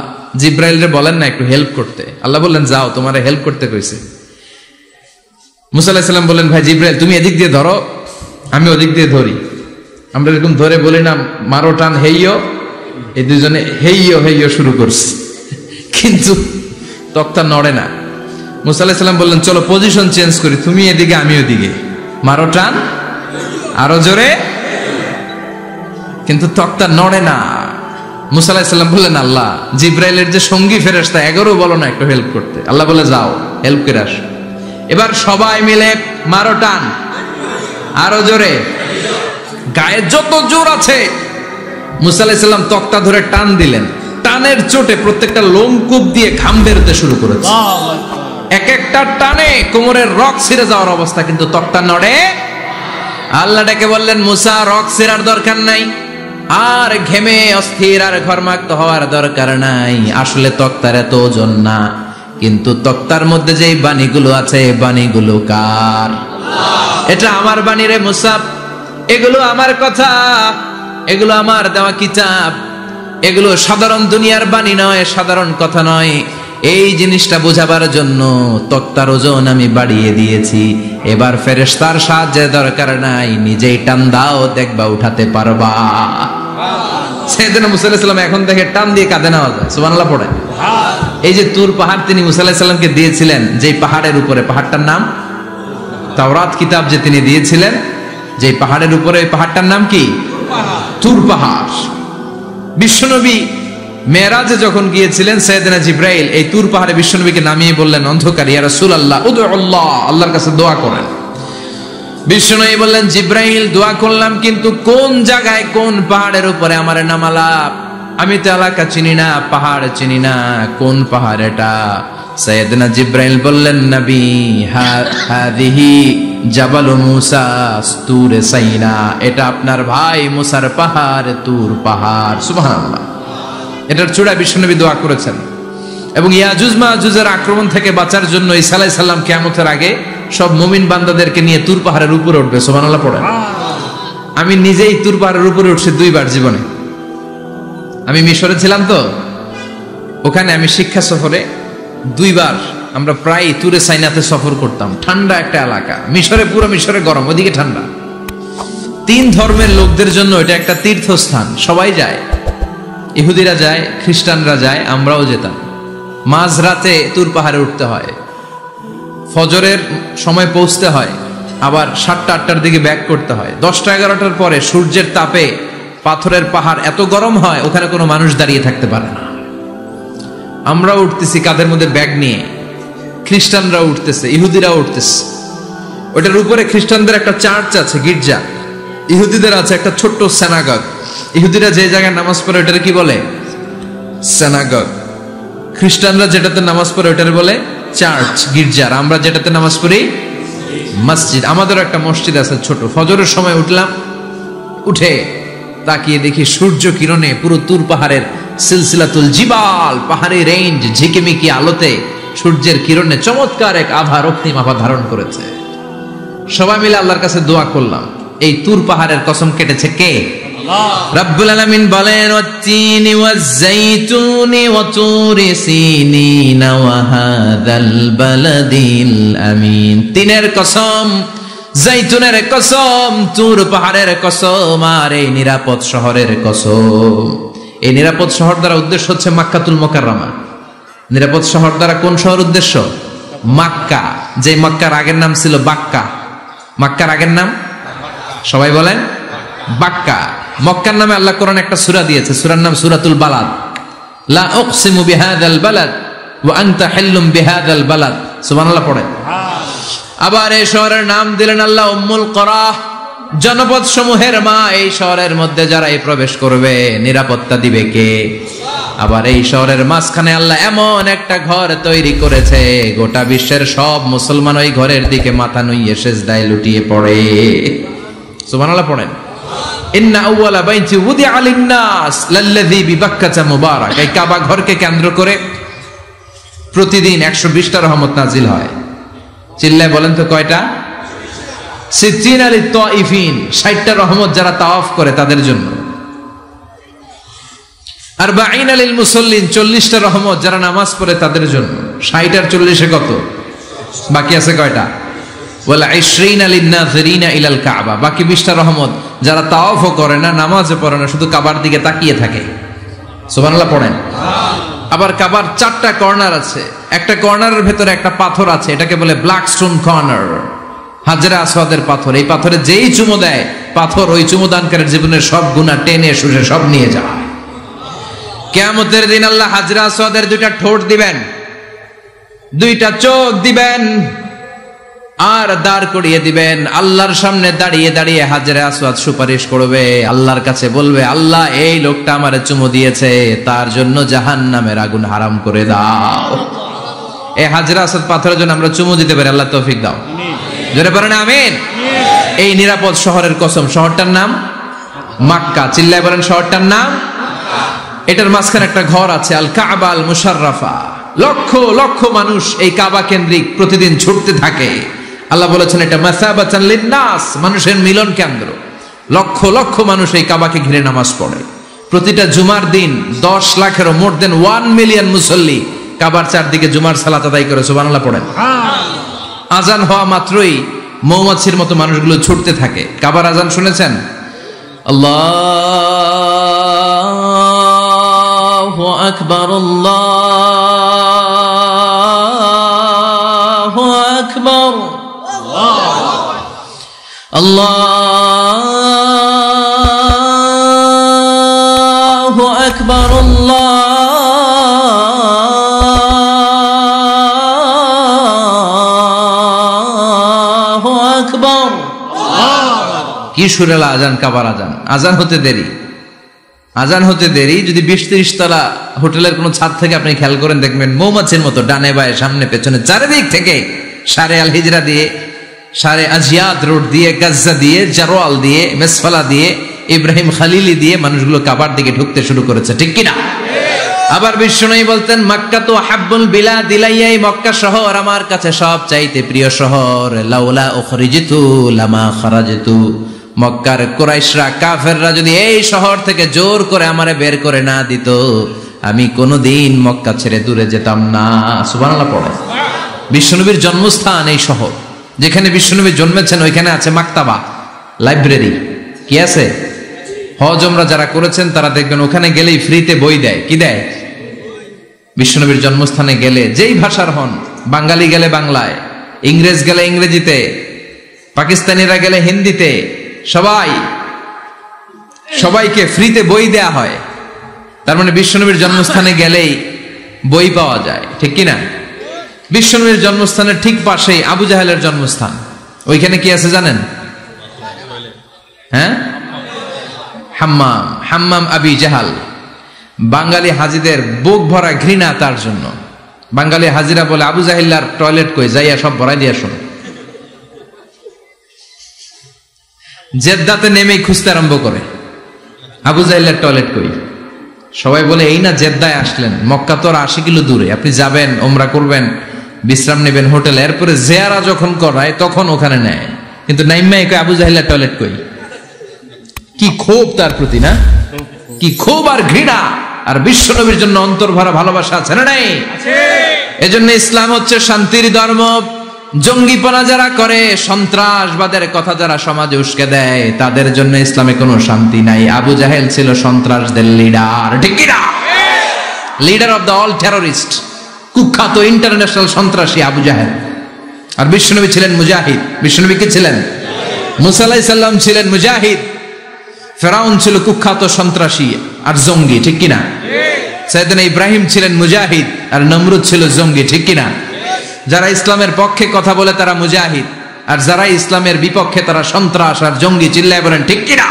জিব্রাইলরে বলেন না একটু হেল্প করতে? আল্লাহ বললেন যাও, তোমারে হেল্প করতে কইছে। মুসা আলাইহিস সালাম বললেন ভাই জিব্রাইল তুমি এদিক দিয়ে ধরো, আমি ওদিক দিয়ে ধরি। আমরা এরকম ধরে বলি না মারো টান হেইয়ো, এই দুজনে হেইয়ো হেইয়ো শুরু করছে, কিন্তু তক্তা নড়ে না। মুসা আলাইহিস সালাম বললেন চলো পজিশন চেঞ্জ করি, তুমি এদিকে আমি ওদিকে, মারো টান আরো জোরে, কিন্তু তক্তা নড়ে না। মুসা আলাইহিস সালাম বললেন আল্লাহ জিব্রাইলের যে সঙ্গী ফেরেশতা 11 বলো না একটু হেল্প করতে। আল্লাহ বলে যাও হেল্প করে আসো। এবার সবাই মিলে মারো টান আরো জোরে, গায়ে যত জোর আছে। মুসা আলাইহিস সালাম তক্তা ধরে টান দিলেন, টানের চোটে প্রত্যেকটা লোমকূপ দিয়ে ঘাম বেরোতে শুরু করেছে। এক একটা টানে কোমরের রক ছিঁড়ে যাওয়ার অবস্থা, কিন্তু তক্তা নড়ে। আল্লাহ ডেকে বললেন মুসা রক ছিঁড়ার দরকার নাই, আর ঘেমে অস্থির আর ঘর্মাক্ত হওয়ার দরকার নাই। আসলে তক্তার এত ওজন না, কিন্তু তক্তার মধ্যে যেই বাণীগুলো আছে বাণীগুলো কার? এটা আমার বাণী রে মুসা, এগুলো আমার কথা, এগুলো আমার দেওয়া কিতাব, এগুলো সাধারণ দুনিয়ার বাণী নয়, সাধারণ কথা নয়। এই জিনিসটা বোঝাবার জন্য তক্তার ওজন আমি বাড়িয়ে দিয়েছি। এবার ফেরেশতার সাহায্যের দরকার নাই, নিজেই টান দাও, দেখবা উঠাতে পারবা। সাইয়েদনা মুসা আলাইহিস সালাম এখন দেখে টান দিয়ে কাঁধে নেওয়া যায়। সুবহানাল্লাহ পড়ে। এই যে তুর পাহাড় তিনি মুসা আলাইহিস সালামকে দিয়েছিলেন, যে পাহাড়ের উপরে, পাহাড়টার নাম তাওরাত কিতাব যে তিনি দিয়েছিলেন, যে পাহাড়ের উপরে, পাহাড়টার নাম কি? তুর পাহাড়। বিশ্বনবী মেরাজে যখন গিয়েছিলেন সাইয়েদনা জিব্রাইল এই তুর পাহাড়ে বিশ্বনবীকে নামিয়ে বললেন অন্ধকার, ইয়া রাসূলুল্লাহ উদুল্লাহ, আল্লাহর কাছে দোয়া করেন। বিশ্বনবী বললেন জিব্রাইল দোয়া করলাম, কিন্তু কোন জায়গায় কোন পাহাড়ের উপরে আমারে নামালা? আমি তো এলাকা চিনি না, পাহাড় চিনি না, কোন পাহাড় এটা? সাইয়েদনা জিব্রাইল বললেন নবী হাদিহি জাবাল মুসা তুর সাইনা, এটা আপনার ভাই মুসার পাহাড়, তুর পাহাড়। সুবহানাল্লাহ। এটার চূড়ায় বিশ্বনবী দোয়া করেছেন। এবং ইয়াজুজ মাজুজের আক্রমণ থেকে বাঁচার জন্য ঈসা আলাইহিস সালাম কিয়ামতের আগে সব মুমিন বান্দাদেরকে নিয়ে তুর পাহাড়ের উপরে উঠবে। সুবহানাল্লাহ পড়েন। আমি নিজেই তুর পাহাড়ের উপরে উঠছি 2 বার জীবনে। আমি মিশরে ছিলাম তো, ওখানে আমি শিক্ষা সফরে 2 বার আমরা প্রায় তুরে সাইনাতে সফর করতাম। ঠান্ডা একটা এলাকা, মিশরে পুরো মিশরে গরম, ওদিকে ঠান্ডা। 3 ধর্মের লোকদের জন্য এটা একটা তীর্থস্থান, সবাই যায়, ইহুদিরা যায়, খ্রিস্টানরা যায়, আমরাও যেতাম। মাঝরাতে তুর পাহাড়ে উঠতে হয়, ফজরের সময় পৌঁছতে হয়, আবার 7টা-8টার দিকে ব্যাক করতে হয়। 10টা-11টার পরে সূর্যের তাপে পাথরের পাহাড় এত গরম হয় ওখানে কোনো মানুষ দাঁড়িয়ে থাকতে পারে না। আমরা উঠতেছি কাঁধের মধ্যে ব্যাগ নিয়ে, খ্রিস্টানরা উঠতেছে, ইহুদিরা উঠতেছে। ওটার উপরে খ্রিস্টানদের একটা চার্চ আছে, গির্জা, ইহুদিদের আছে একটা ছোট্ট সিনাগগ। ইহুদিরা যে জায়গায় নামাজ পড়ে ওটারে কি বলে? সিনাগগ। খ্রিস্টানরা যেটাতে নামাজ পড়ে ওটারে বলে চার্চ, গির্জার। আমরা যেটাতে নামাজ পড়ি মসজিদ। আমাদের একটা মসজিদ আছে ছোট। ফজরের সময় উঠলাম, উঠে তাকিয়ে দেখি সূর্য কিরণে পুরো তুর পাহাড়ের সিলসিলাতুল জিবাল, পাহাড়ি রেঞ্জ ঝিকিমিকি আলোতে সূর্যের কিরণে চমৎকার এক আভা, রক্তিম আভা ধারণ করেছে। সবাই মিলে আল্লাহর কাছে দোয়া করলাম, এই তুর পাহাড়ের কসম কেটেছে কে? রব্বুল আলামিন বলেন ওয়াত-তিনি ওয়াজ-যাইতুনি ওয়া তুরি সিনিনা ওয়া হাযাল বালাদিল আমিন। তিনের কসম, জাইতুনের কসম, তুর পাহাড়ের কসম, আর এই নিরাপদ শহরের কসম। এই নিরাপদ শহর দ্বারা উদ্দেশ্য হচ্ছে মক্কাতুল মুকাররমা। নিরাপদ শহর দ্বারা কোন শহর উদ্দেশ্য? মক্কা। যে মক্কার আগের নাম ছিল বাক্কা। মক্কার আগের নাম সবাই বলেন বাক্কা। মক্কার নামে আল্লাহ কোরআন একটা সূরা দিয়েছে, সূরার নাম সূরাতুল বালাদ। লা উকসিমু বিহাযাল বালাদ ওয়া আনতা হিল্লুম বিহাযাল বালাদ। সুবহানাল্লাহ পড়ে। আবার এই শহরের নাম দিলেন আল্লাহ উম্মুল কুরা, জনপদ সমূহের মা। এই শহরের মধ্যে যারা এই প্রবেশ করবে নিরাপত্তা দিবে কে? আবার এই শহরের মাঝখানে আল্লাহ এমন একটা ঘর তৈরি করেছে, গোটা বিশ্বের সব মুসলমান ওই ঘরের দিকে মাথা নুইয়ে সিজদায় লুটিয়ে পড়ে। সুবহানাল্লাহ পড়েন। ইন্না আউওয়ালা বাইতি উদিআ লিন-নাস লাল্লাযী বিবাক্কাতা মুবারাক। এই কাবা ঘরকে কেন্দ্র করে প্রতিদিন 120টা রহমত নাজিল হয়। চিল্লায় বলেন তো কয়টা? 60 লিত-তাইফিন, 60টা রহমত যারা তাওয়াফ করে তাদের জন্য। 40 লিল মুসাল্লিন, 40টা রহমত যারা নামাজ পড়ে তাদের জন্য। 60 আর 40 কত? বাকি আছে কয়টা? ওয়ালা 20 লিন-নাযিরিনা ইলাল কাবা, বাকি 20টা রহমত যারা তাওয়াফও করে না, নামাজও পড়ে না, শুধু কাবার দিকে তাকিয়ে থাকে। সুবহানাল্লাহ পড়েন। আবার কাবার 4টা কর্নার আছে, একটা কর্নারের ভেতরে একটা পাথর আছে, এটাকে বলে ব্ল্যাক স্টোন কর্নার, হাজরে আসওয়াদের পাথর। এই পাথরে যেই চুমো দেয়, পাথর ওই চুমোদানকারীর জীবনের সব গুনাহ টেনে শুষে সব নিয়ে যায়। কিয়ামতের দিন আল্লাহ হাজরে আসওয়াদের 2টা ঠোঁট দিবেন, 2টা চোখ দিবেন, আর দাঁড় করিয়ে দিবেন। আল্লাহর সামনে দাঁড়িয়ে দাঁড়িয়ে হাজরে আসওয়াদ সুপারিশ করবে, আল্লাহর কাছে বলবে, আল্লাহ এই লোকটা আমারে চুমু দিয়েছে, তার জন্য জাহান্নামের আগুন হারাম করে দাও। এই হাজরে আসওয়াদ পাথরের জন্য আমরা চুমু দিতে পারি, আল্লাহ তৌফিক দাও। জোরে বলেন আমিন। এই নিরাপদ শহরের কসম। শহরটার নাম মক্কা। চিল্লায় বলেন শহরটার নাম। এটার মাঝখানে একটা ঘর আছে, আল কাবা আল মুশাররাফা। লক্ষ লক্ষ মানুষ এই কাবা কেন্দ্রিক প্রতিদিন ছুটতে থাকে। আল্লাহ বলেছেন এটা মাসাবাতান লিন-নাস, মানুষের মিলন কেন্দ্র। লক্ষ লক্ষ মানুষ এই কাবাকে ঘিরে নামাজ পড়ে। প্রতিটা জুমার দিন 10 লাখেরও মোর দেন 1 মিলিয়ন মুসল্লি কাবার চারদিকে জুমার সালাত আদায় করে। সুবহানাল্লাহ পড়েন। আজান হওয়া মাত্রই মৌমাছির মতো মানুষগুলো ছুটতে থাকে। কাবার আজান শুনেছেন? আল্লাহু আকবার, আল্লাহু আকবার, আল্লাহু আকবার, আল্লাহু আকবার। কি সুরেলা আজান, কাবার আজান। আজান হতে দেরি, আজান হতে দেরি। যদি 20-30 তলা হোটেলের কোনো ছাদ থেকে আপনি খেয়াল করেন, দেখবেন মৌমাছির মতো ডানে বায়ে সামনে পেছনে চারিদিক থেকে সারে আল হিজরা দিয়ে, সারে আজিয়াদ রোড দিয়ে, গাজ্জা দিয়ে, জারোয়াল দিয়ে, মেসফালা দিয়ে, ইব্রাহিম খালিলি দিয়ে মানুষগুলো কাবার দিকে ঢুকতে শুরু করেছে, ঠিক কিনা? আবার বিশ্বনবী বলতেন, মক্কা তো হাব্বুল বিলাদ ইলাইয়া, মক্কা শহর আমার কাছে সব চাইতে প্রিয় শহর। লাউলা উখরিজিতু লামা খারাজতু, মক্কার কুরাইশরা কাফেররা যদি এই শহর থেকে জোর করে আমারে বের করে না দিত, আমি কোনোদিন মক্কা ছেড়ে দূরে যেতাম না। সুবহানাল্লাহ পড়ে। বিশ্বনবীর জন্মস্থান এই শহর, যেখানে বিশ্বনবী জন্মেছেন ওইখানে আছে মাকতাবা, লাইব্রেরি। কি আছে? হজ ওমরা যারা করেছেন তারা দেখবেন ওখানে গেলেই ফ্রিতে বই দেয়। কি দেয়? বিশ্বনবীর জন্মস্থানে গেলে যেই ভাষার হন, বাঙালি গেলে বাংলায়, ইংরেজ গেলে ইংরেজিতে, পাকিস্তানিরা গেলে হিন্দিতে, সবাইকে ফ্রিতে বই দেয়া হয়। তার মানে বিশ্বনবীর জন্মস্থানে গেলেই বই পাওয়া যায়, ঠিক কিনা? বিশ্বনবীর জন্মস্থানের ঠিক পাশেই আবু জাহেলের জন্মস্থান। ওইখানে কি আছে জানেন? হ্যাঁ, হাম্মাম, হাম্মাম আবি জাহাল। বাঙালি হাজিদের বুক ভরা ঘৃণা তার জন্য। বাঙালি হাজিরা বলে, আবু জাহিল্লার টয়লেট কই, যাইয়া সব ভরাই দিয়ে আসুন। জেদ্দাতে নেমেই খুঁজতে আরম্ভ করে, আবু জাহিল্লার টয়লেট কই। সবাই বলে, এই না জেদ্দায় আসলেন, মক্কা তো আর 80 কিলো দূরে, আপনি যাবেন, ওমরা করবেন, বিশ্রাম নেবেন হোটেলে, এরপরে জিয়ারা যখন করায় তখন ওখানে নেয়। কিন্তু নাইম্মাই কয়, আবু জাহিল্লার টয়লেট কই। কি ক্ষোভ তার প্রতি, না কি ক্ষোভ আর ঘৃণা। আর বিশ্ব নবীর জন্য অন্তর ভরা ভালোবাসা আছে না নাই? এজন্য ইসলাম হচ্ছে শান্তির ধর্ম। জঙ্গিপনা যারা করে, সন্ত্রাসবাদের কথা যারা সমাজে উস্কে দেয়, তাদের জন্য ইসলামে কোনো শান্তি নাই। আবু জাহেল ছিল সন্ত্রাসদের লিডার, ঠিক কি না? Leader of the all terrorist, কুখ্যাত ইন্টারন্যাশনাল সন্ত্রাসী আবু জাহেল। আর বিশ্বনবী ছিলেন মুজাহিদ। বিশ্বনবী কে ছিলেন? মুসা আলাইহিস সালাম ছিলেন মুজাহিদ। ফেরাউন ছিল কুখ্যাত সন্ত্রাসী আর জঙ্গি, ঠিক কি না? সাইয়েদনা ইব্রাহিম ছিলেন মুজাহিদ আর নমরুদ ছিল জঙ্গি, ঠিক কি না? যারা ইসলামের পক্ষে কথা বলে তারা মুজাহিদ, আর যারা ইসলামের বিপক্ষে তারা সন্ত্রাস আর জঙ্গি। চিল্লায় বলেন ঠিক কি না?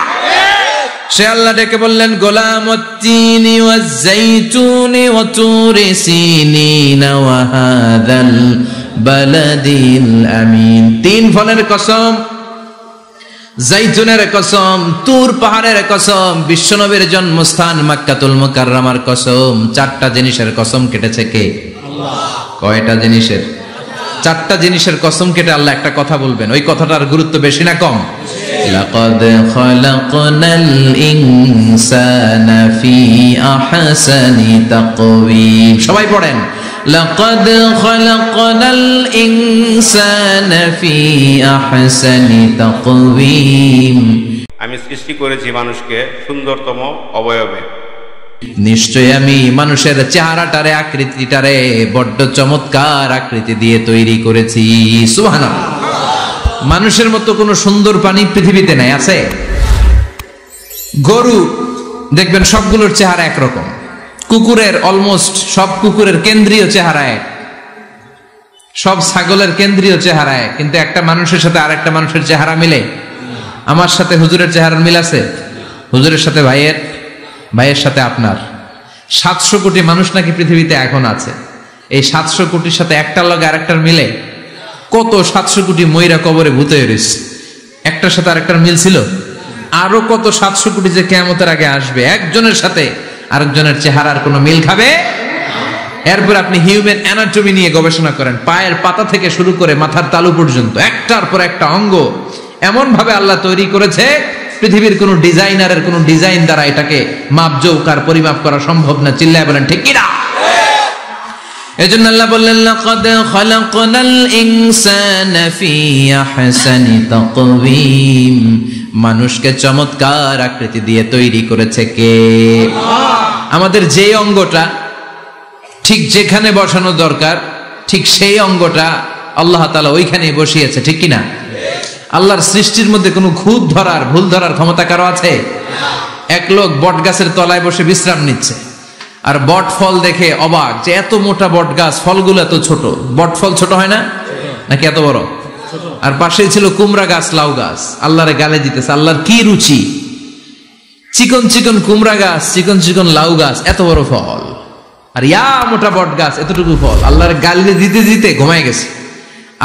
সে আল্লাহ ডেকে বললেন, গোলামুত্তিনি ওয়াজ-যাইতুনি ওয়া তুরি সিনিন ওয়া হাযাল বালাদিল আমিন। তিন ফলের কসম, জাইতুনের কসম, তুর পাহাড়ের কসম, বিশ্বনবীর জন্মস্থান মক্কাতুল মুকাররমার কসম। চারটা জিনিসের কসম কেটেছে কে? আল্লাহ। কয়টা জিনিসের? চারটা জিনিসের কসম কেটে আল্লাহ একটা কথা বলবেন। ওই কথাটার গুরুত্ব বেশি না কম? লাকাদ খালাকনাল ইনসানা ফি আহসানি তাকওয়িম। সবাই পড়েন, লাকাদ খালাকনাল ইনসানা ফি আহসানি তাকওয়িম। আমি সৃষ্টি করেছি মানুষকে সুন্দরতম অবয়বে। নিশ্চয় আমি মানুষের চেহারাটারে, আকৃতিটারে বড্ড চমৎকার আকৃতি দিয়ে তৈরি করেছি। সুবহানাল্লাহ। মানুষের মতো কোনো সুন্দর প্রাণী পৃথিবীতে নাই, আছে? গরু দেখবেন সবগুলোর চেহারা একরকম। কুকুরের অলমোস্ট সব কুকুরের কেন্দ্রীয় চেহারা এক, সব ছাগলের কেন্দ্রীয় চেহারা এক, কিন্তু একটা মানুষের সাথে আরেকটা মানুষের চেহারা মিলে? আমার সাথে হুজুরের চেহারার মিল আছে? হুজুরের সাথে ভাইয়ের, ভাইয়ের সাথে আপনার। 700 কোটি মানুষ নাকি পৃথিবীতে এখন আছে। এই 700 কোটির সাথে একটার লগে আরেকটার মিলে? কত 700 কোটি ময়রা কবরে ভূত হয়ে রয়েছে, একটার সাথে আরেকটার মিল ছিল? আরো কত 700 কোটি যে কিয়ামতের আগে আসবে, একজনের সাথে আরেকজনের চেহারার কোনো মিল খাবে? এরপর আপনি হিউম্যান অ্যানাটমি নিয়ে গবেষণা করেন, পায়ের পাতা থেকে শুরু করে মাথার তালু পর্যন্ত একটার পর একটা অঙ্গ এমন ভাবে আল্লাহ তৈরি করেছে, পৃথিবীর কোন ডিজাইনারের কোন ডিজাইন দ্বারা এটাকে মাপজোক আর পরিমাপ করা সম্ভব না। চিল্লায় বলেন ঠিক কি না? এজন্য আল্লাহ বললেন, লাকাদ খালাকনাল ইনসানা ফি আহসানি তাকওয়িম। মানুষকে চমৎকার আকৃতি দিয়ে তৈরি করেছে কে? আমাদের যে অঙ্গটা ঠিক যেখানে বসানো দরকার, ঠিক সেই অঙ্গটা আল্লাহ তাআলা ওইখানেই বসিয়েছে, ঠিক কি না? আল্লাহর সৃষ্টির মধ্যে কোনো খুঁত ধরার, ভুল ধরার ক্ষমতা কারো আছে? এক লোক বট গাছের তলায় বসে বিশ্রাম নিচ্ছে, আর বট ফল দেখে অবাক যে এত মোটা বট গাছ, ফলগুলো এত ছোট। বট ফল ছোট হয় না নাকি এত বড়? আর পাশেই ছিল কুমড়া গাছ, লাউ গাছ। আল্লাহরে গালে দিতেছে, আল্লাহর কি রুচি! চিকন চিকন কুমড়া গাছ, চিকন চিকন লাউ গাছ, এত বড় ফল, আর ইয়া মোটা বট গাছ, এতটুকু ফল। আল্লাহরে গালি দিতে দিতে ঘুমায় গেছে।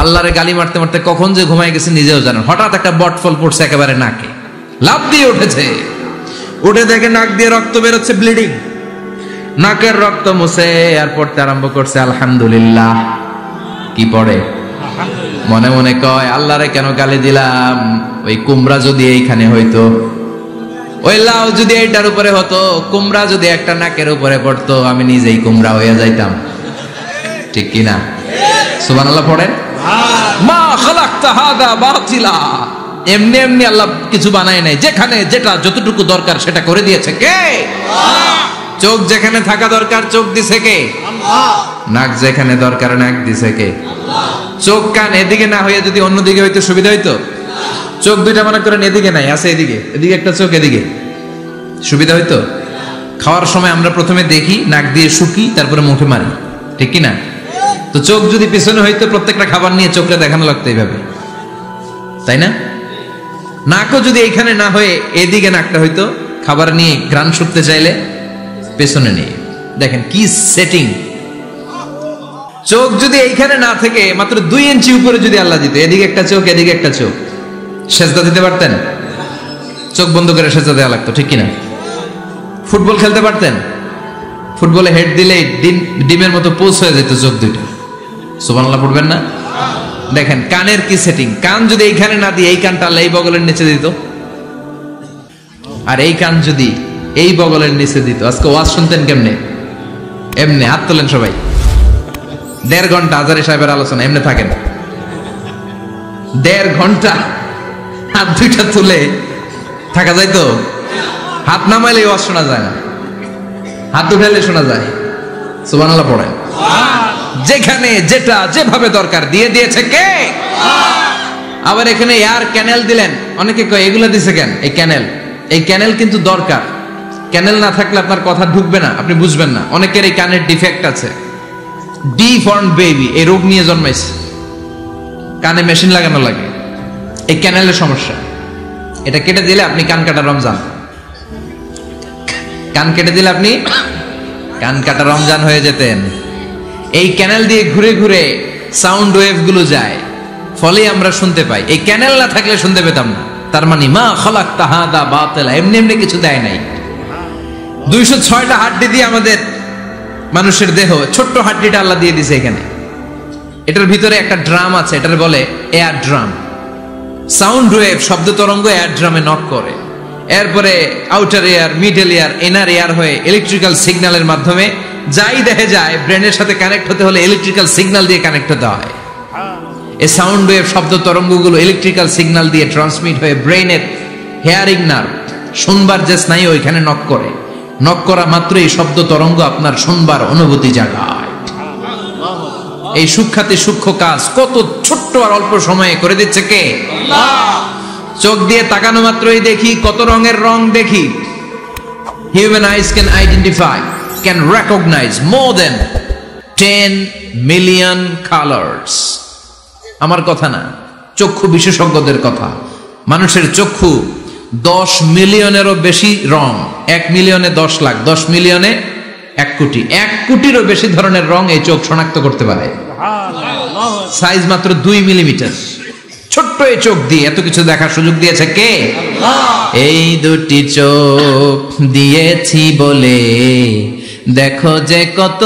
আল্লাহরে গালি মারতে মারতে কখন যে ঘুমায় গেছে নিজেও জানেন। হঠাৎ একটা বট ফল পড়ছে একেবারে নাকে, লাফ দিয়ে উঠেছে। উঠে দেখে নাক দিয়ে রক্ত বেরোচ্ছে, ব্লিডিং। নাকের রক্ত মুছে আর পড়তে আরম্ভ করছে আলহামদুলিল্লাহ। কি পড়ে? মনে মনে কয়, আল্লাহরে কেন গালি দিলাম? ওই কুমড়া যদি এইখানে হইতো, ওই লাউ যদি এইটার উপরে হতো, কুমড়া যদি একটা নাকের উপরে পড়তো, আমি নিজেই কুমড়া হয়ে যাইতাম, ঠিক কিনা? সুবহানাল্লাহ পড়েন। মা খালাকতা হাদা বাতিলা। এমনি এমনি আল্লাহ কিছু বানায় নাই, যেখানে যেটা যতটুকু দরকার সেটা করে দিয়েছে কে? আল্লাহ। চোখ যেখানে থাকা দরকার চোখ দিছে কে? আল্লাহ। নাক যেখানে দরকার নাক দিছে কে? আল্লাহ। চোখ কান এদিকে না হয়ে যদি অন্যদিকে হইতো সুবিধা হইতো? চোখ দুইটা মনে করেন এদিকে নাই, আছে এদিকে, এদিকে একটা চোখ, এদিকে, সুবিধা হইতো? খাওয়ার সময় আমরা প্রথমে দেখি, নাক দিয়ে শুকি, তারপরে মুখে মারি, ঠিক কি না? তো চোখ যদি পিছনে হইতো, প্রত্যেকটা খাবার নিয়ে চোখটা দেখানো লাগতো এইভাবে, তাই না? নাকও যদি এইখানে না হয়ে এদিকে নাকটা হইতো, খাবার নিয়ে ঘ্রাণ শুকতে চাইলে পেছনে নিয়ে। দেখেন কি সেটিং! চোখ যদি এইখানে না থেকে মাত্র 2 ইঞ্চি উপরে যদি আল্লাহ দিত, এদিকে একটা চোখ এদিকে একটা চোখ, সেজদা দিতে পারতেন? চোখ বন্ধ করে সেজদা দেওয়া লাগতো, ঠিক কিনা? ফুটবল খেলতে পারতেন? ফুটবলে হেড দিলে ডিমের মতো পোজ হয়ে যেত চোখ দুইটা। সুবহানাল্লাহ পড়বেন না? দেখেন কানের কি সেটিং! কান যদি এইখানে না দিয়ে এই কানটা আল্লাহ এই বগলের নিচে দিত, আর এই কান যদি এই বগলের নিচে দিত, আজকে ওয়াজ শুনতেন কেমনে? এমনি। হাত তোলেন সবাই। 1.5 ঘন্টা আজারি সাহেবের আলোচনা এমনি থাকেন, 1.5 ঘন্টা হাত দুইটা তুলে থাকা যায় তো? হাত নামাইলে ওয়াজ শোনা যায় না, হাত উঠাইলে শোনা যায়। সুবহানাল্লাহ পড়েন। যেখানে যেটা যেভাবে দরকার দিয়ে দিয়েছে কে? আবার এখানে এয়ার ক্যানেল দিলেন। অনেকে কয় এগুলো দিছে কেন? এই ক্যানেল কিন্তু দরকার। ক্যানেল না থাকলে আপনার কথা ঢুকবে না, আপনি বুঝবেন না। অনেকের এই কানের ডিফেক্ট আছে, ডিফর্ম বেবি, এই রোগ নিয়ে জন্মাইছে, কানে মেশিন লাগানো লাগে, এই ক্যানেলের সমস্যা। এটা কেটে দিলে আপনি কান কাটা রমজান, কান কেটে দিলে আপনি কান কাটা রমজান হয়ে যেতেন। এই ক্যানেল দিয়ে ঘুরে ঘুরে সাউন্ড ওয়েভ গুলো যায়, ফলে আমরা শুনতে পাই। এই ক্যানেল না থাকলে শুনতে পেতাম না। তার মানে মা খালাকতা হাদা বাতিলা, এমনি এমনি কিছু দেয় নাই। 206টা হাড্ডি দিয়ে আমাদের মানুষের দেহ, ছোট্ট হাড্ডিটা আল্লাহ দিয়ে দিছে এখানে। এটার ভিতরে একটা ড্রাম আছে, এটার বলে এয়ার ড্রাম। সাউন্ড ওয়েভ, শব্দ তরঙ্গ এয়ার ড্রামে নক করে, এরপরে outer air, middle air, inner air হয়ে ইলেকট্রিক্যাল সিগন্যালের মাধ্যমে যাই দেখে যায়, ব্রেনের সাথে কানেক্ট হতে হলে ইলেকট্রিক্যাল সিগন্যাল দিয়ে কানেক্ট হতে হয়। এই সাউন্ড ওয়েভ, শব্দ তরঙ্গগুলো ইলেকট্রিক্যাল সিগন্যাল দিয়ে ট্রান্সমিট হয়ে ব্রেনের হেয়ারিং নার্ভ, শুনবার যে স্নায়ু, ওইখানে নক করে। নক করা মাত্রই শব্দ তরঙ্গ আপনার শুনবার অনুভূতি জাগায়। এই সূক্ষ্মাতি সূক্ষ্ম কাজ কত ছোট্ট আর অল্প সময়ে করে দিচ্ছে কে? চোখ দিয়ে তাকানো মাত্রই দেখি কত রঙের রং দেখি। Human eyes can identify, can recognise more than 10 million colours. আমার কথা না, চক্ষু বিশেষজ্ঞদের কথা। মানুষের চক্ষু 10 মিলিয়নেরও বেশি রং, 1 মিলিয়নে 10 লাখ, 10 মিলিয়নে 1 কোটি, 1 কোটিরও বেশি ধরনের রং এই চোখ শনাক্ত করতে পারে। সাইজ মাত্র 2 মিলিমিটার। ছোট্ট এই চোখ দিয়ে এত কিছু দেখার সুযোগ দিয়েছে কে? এই দুটি চোখ দিয়েছি বলে দেখো যে কত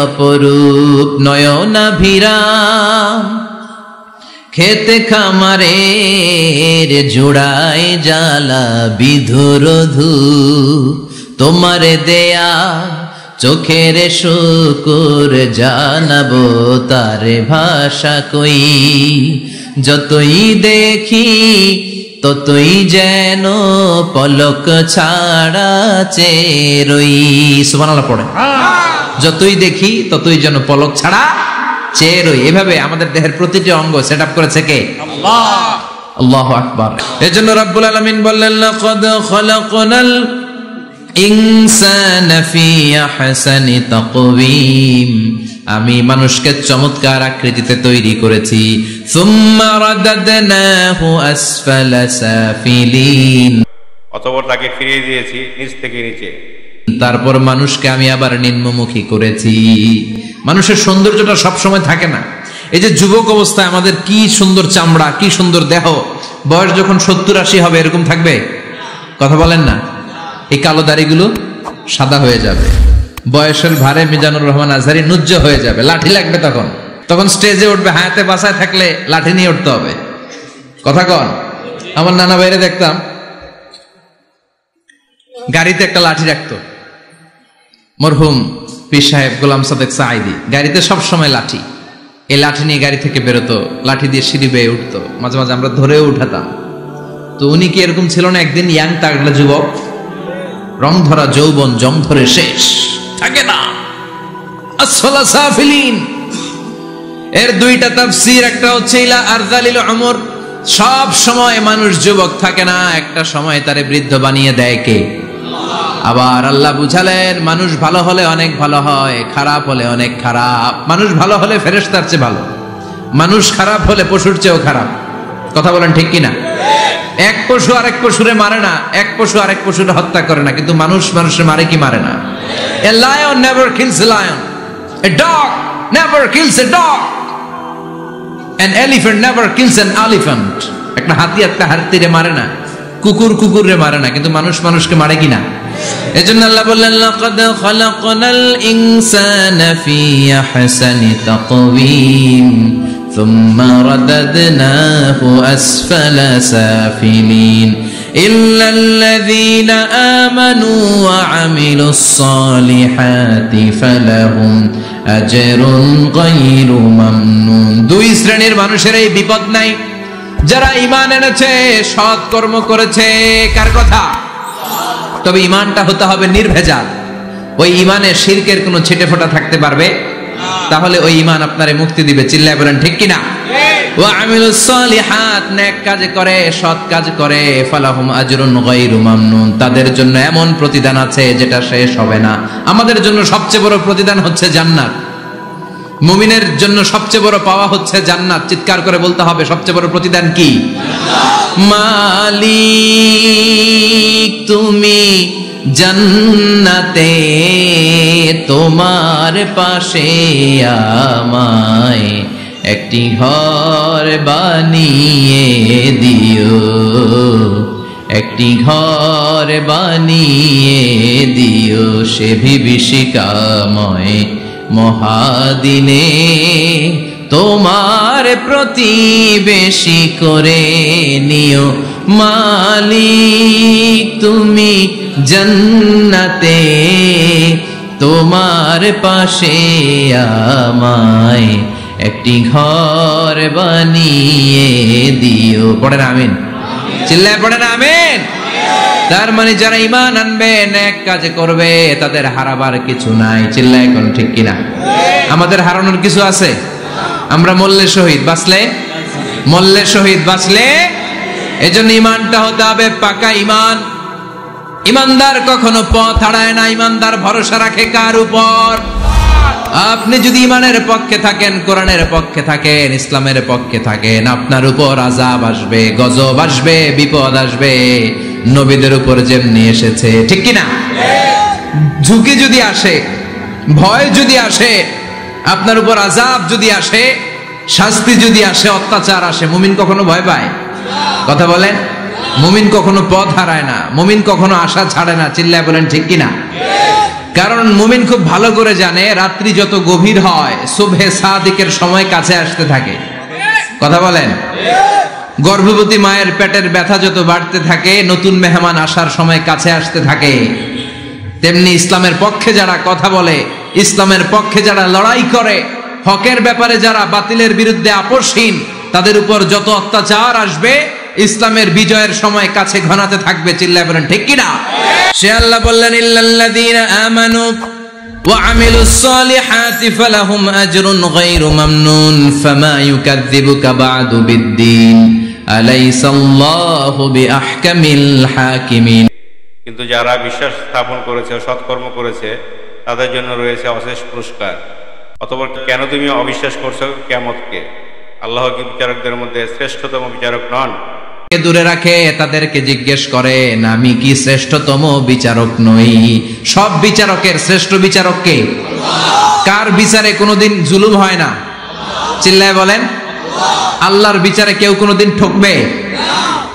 অপরূপ নয়নাভিরাম, খেতে খামারের জোড়ায় জ্বালা বিধুর ধূপ, তোমারে দেয়া চোখের শুকুর জানাবো তারে ভাষা কই, যতই দেখি ততই যেন পলক ছাড়া চেরই। সুবহানাল্লাহ পড়ে। যতই দেখি ততই যেন পলক ছাড়া চেরই। এভাবে আমাদের দেহের প্রতিটি অঙ্গ সেট আপ করেছে কে? আল্লাহ। আল্লাহু আকবার। এজন্য রব্বুল আলামিন বললেন লাকাদ খালাকনাল ইনসানা ফি আহসানি তাকওয়িম, আমি মানুষকে চমৎকার আকৃতিতে তৈরি করেছি। সুম্মা রাদাদনাহু আসফালা সাফিলিন, অতঃপর তাকে ফিরিয়ে দিয়েছি নিচ থেকে নিচে। তারপর মানুষকে আমি আবার নিম্নমুখী করেছি। মানুষের সৌন্দর্যটা সব সময় থাকে না। এই যে যুবক অবস্থায় আমাদের কি সুন্দর চামড়া, কি সুন্দর দেহ, বয়স যখন 70-80 হবে এরকম থাকবে? কথা বলেন না। এই কালো দাড়িগুলো সাদা হয়ে যাবে, বয়সের ভারে মিজানুর রহমান আজহারি নুজ্জ হয়ে যাবে, লাঠি লাগবে। তখন স্টেজে উঠবে, হায়াতে বাসায় থাকলে লাঠি নিয়ে উঠতে হবে। কথা কন। আমার নানা ভাইরে দেখতাম গাড়িতে একটা লাঠি রাখতো, মরহুম পীর সাহেব গোলাম সাদেক সাঈদী, গাড়িতে সব সময় লাঠি। এই লাঠি নিয়ে গাড়ি থেকে বেরোতো, লাঠি দিয়ে সিঁড়ি বেয়ে উঠতো, মাঝে মাঝে আমরা ধরেও উঠাতাম। তো উনি কি এরকম ছিল না? একদিন ইয়াং তাগড়া যুবক, রং ধরা যৌবন, জং ধরে শেষ থাকে না। আসফালা সাফিলিন এর দুইটা তাফসীর, একটা হচ্ছে ইলা আরযালিল উমর, সব সময় মানুষ যুবক থাকে না, একটা সময় তারে বৃদ্ধ বানিয়ে দেয় কে? আবার আল্লাহ বুঝালেন মানুষ ভালো হলে অনেক ভালো হয়, খারাপ হলে অনেক খারাপ। মানুষ ভালো হলে ফেরেশতার চেয়ে ভালো, মানুষ খারাপ হলে পশুর চেয়েও খারাপ। কথা বলেন ঠিক কিনা? এক পশু আরেক পশুরে মারে না, এক পশু আরেক পশুরে হত্যা করে না, কিন্তু মানুষ মানুষের মারে কি মারে না? A lion never kills a lion, a dog never kills a dog, an elephant never kills an elephant. একটা হাতি একটা হাতিরে মারে না, কুকুর কুকুরে মারে না, কিন্তু মানুষ মানুষকে মারে কিনা? এজন্য আল্লাহ বললেন লাকাদ খালাকনাল ইনসানা ফি আহসানি তাকওয়িম সুম্মা রাদাদনাহু আসফালা সাফিলিন। ইল্লাল্লাযীনা আমানু ওয়া আমিলুস সালিহাতি ফালাহুম আজরুন গায়রু মামনুন। দুই শ্রেণীর মানুষের এই বিপদ নাই, যারা ঈমান এনেছে, সৎ কর্ম করেছে। কার কথা? তবে ঈমানটা হতে হবে নির্ভেজাল। ওই ঈমানে শিরকের কোনো ছিটেফোঁটা থাকতে পারবে? তাহলে ওই ঈমান আপনারে মুক্তি দিবে। চিল্লায় বলেন ঠিক কিনা? ওয়া আমিলুস সালিহাত, নেক কাজ করে, সৎ কাজ করে, ফালাহুম আজরুন গায়রু মামনুন, তাদের জন্য এমন প্রতিদান আছে যেটা শেষ হবে না। আমাদের জন্য সবচেয়ে বড় প্রতিদান হচ্ছে জান্নাত। মুমিনের জন্য সবচেয়ে বড় পাওয়া হচ্ছে জান্নাত। চিৎকার করে বলতে হবে, সবচেয়ে বড় প্রতিদান কি? মালিক তুমি জান্নাতে, তোমার পাশে আমায় একটি ঘর বানিয়ে দিও, একটি ঘর বানিয়ে দিও সে বিভীষিকাময় মহাদিনে, তোমার প্রতিবেশী করে নিও। মালিক তুমি জান্নাতে, তোমার পাশে আমায় একটি ঘর বানিয়ে দিও। পড়েন আমিন, চিল্লায় পড়েন আমিন। তার মানে যারা ঈমান আনবে, নেক কাজ করবে, তাদের হারাবার কিছু নাই। চিল্লায় কোন ঠিক কিনা? আমাদের হারানোর কিছু আছে? আমরা মল্লে শহীদ বাঁচলে, মল্লে শহীদ বাঁচলে, এজন্য ঈমানটা হতে হবে পাকা ঈমান। ঈমানদার কখনো পথ হারায় না। ঈমানদার ভরসা রাখে কার উপর? আপনি যদি ঈমানের পক্ষে থাকেন, কোরআনের পক্ষে থাকেন, ইসলামের পক্ষে থাকেন, আপনার উপর আযাব আসবে, গজব আসবে, বিপদ আসবে, নবীদের উপর যেমনি এসেছে। ঠিক কিনা? ঝুঁকি যদি আসে, ভয় যদি আসে, আপনার উপর আযাব যদি আসে, শাস্তি যদি আসে, অত্যাচার আসে, মুমিন কখনো ভয় পায়? কথা বলেন। মুমিন কখনো পথ হারায় না, মুমিন কখনো আশা ছাড়ে না। চিল্লায় বলেন ঠিক কিনা? কারণ মুমিন খুব ভালো করে জানে, রাত্রি যত গভীর হয়, সুবহে সাদিকের সময় কাছে আসতে থাকে। কথা বলেন। গর্ভবতী মায়ের পেটের ব্যথা যত বাড়তে থাকে, নতুন মেহমান আসার সময় কাছে আসতে থাকে। তেমনি ইসলামের পক্ষে যারা কথা বলে, ইসলামের পক্ষে যারা লড়াই করে, হকের ব্যাপারে যারা বাতিলের বিরুদ্ধে আপোষহীন, তাদের উপর যত অত্যাচার আসবে, ইসলামের বিজয়ের সময় কাছে ঘনাতে থাকবে। চিল্লায় বলেন ঠিক কিনা? সে আল্লাহ বললেন, ইল্লাল্লাযীনা আমানু ওয়া আমিলুস সালিহাতি ফালাহুম আজরুন গায়রু মামনুন ফামা ইউকাযযিবুকা বা'দু বিদ্দীন আলাইসাল্লাহু বিআহকামিল হাকিমিন। কিন্তু যারা বিশ্বাস স্থাপন করেছে, সৎকর্ম করেছে, তাদের জন্য রয়েছে অশেষ পুরস্কার। অতঃপর কেন তুমি অবিশ্বাস করছো কিয়ামতকে? আল্লাহ কি বিচারকদের মধ্যে শ্রেষ্ঠতম বিচারক নন? দূরে রাখে, তাদেরকে জিজ্ঞেস করেন, আমি কি শ্রেষ্ঠতম বিচারক নই? সব বিচারকের শ্রেষ্ঠ বিচারক কে? কার বিচারে কোনোদিন জুলুম হয় না? চিল্লায় বলেন। আল্লাহর বিচারে কেউ কোনোদিন ঠকবে?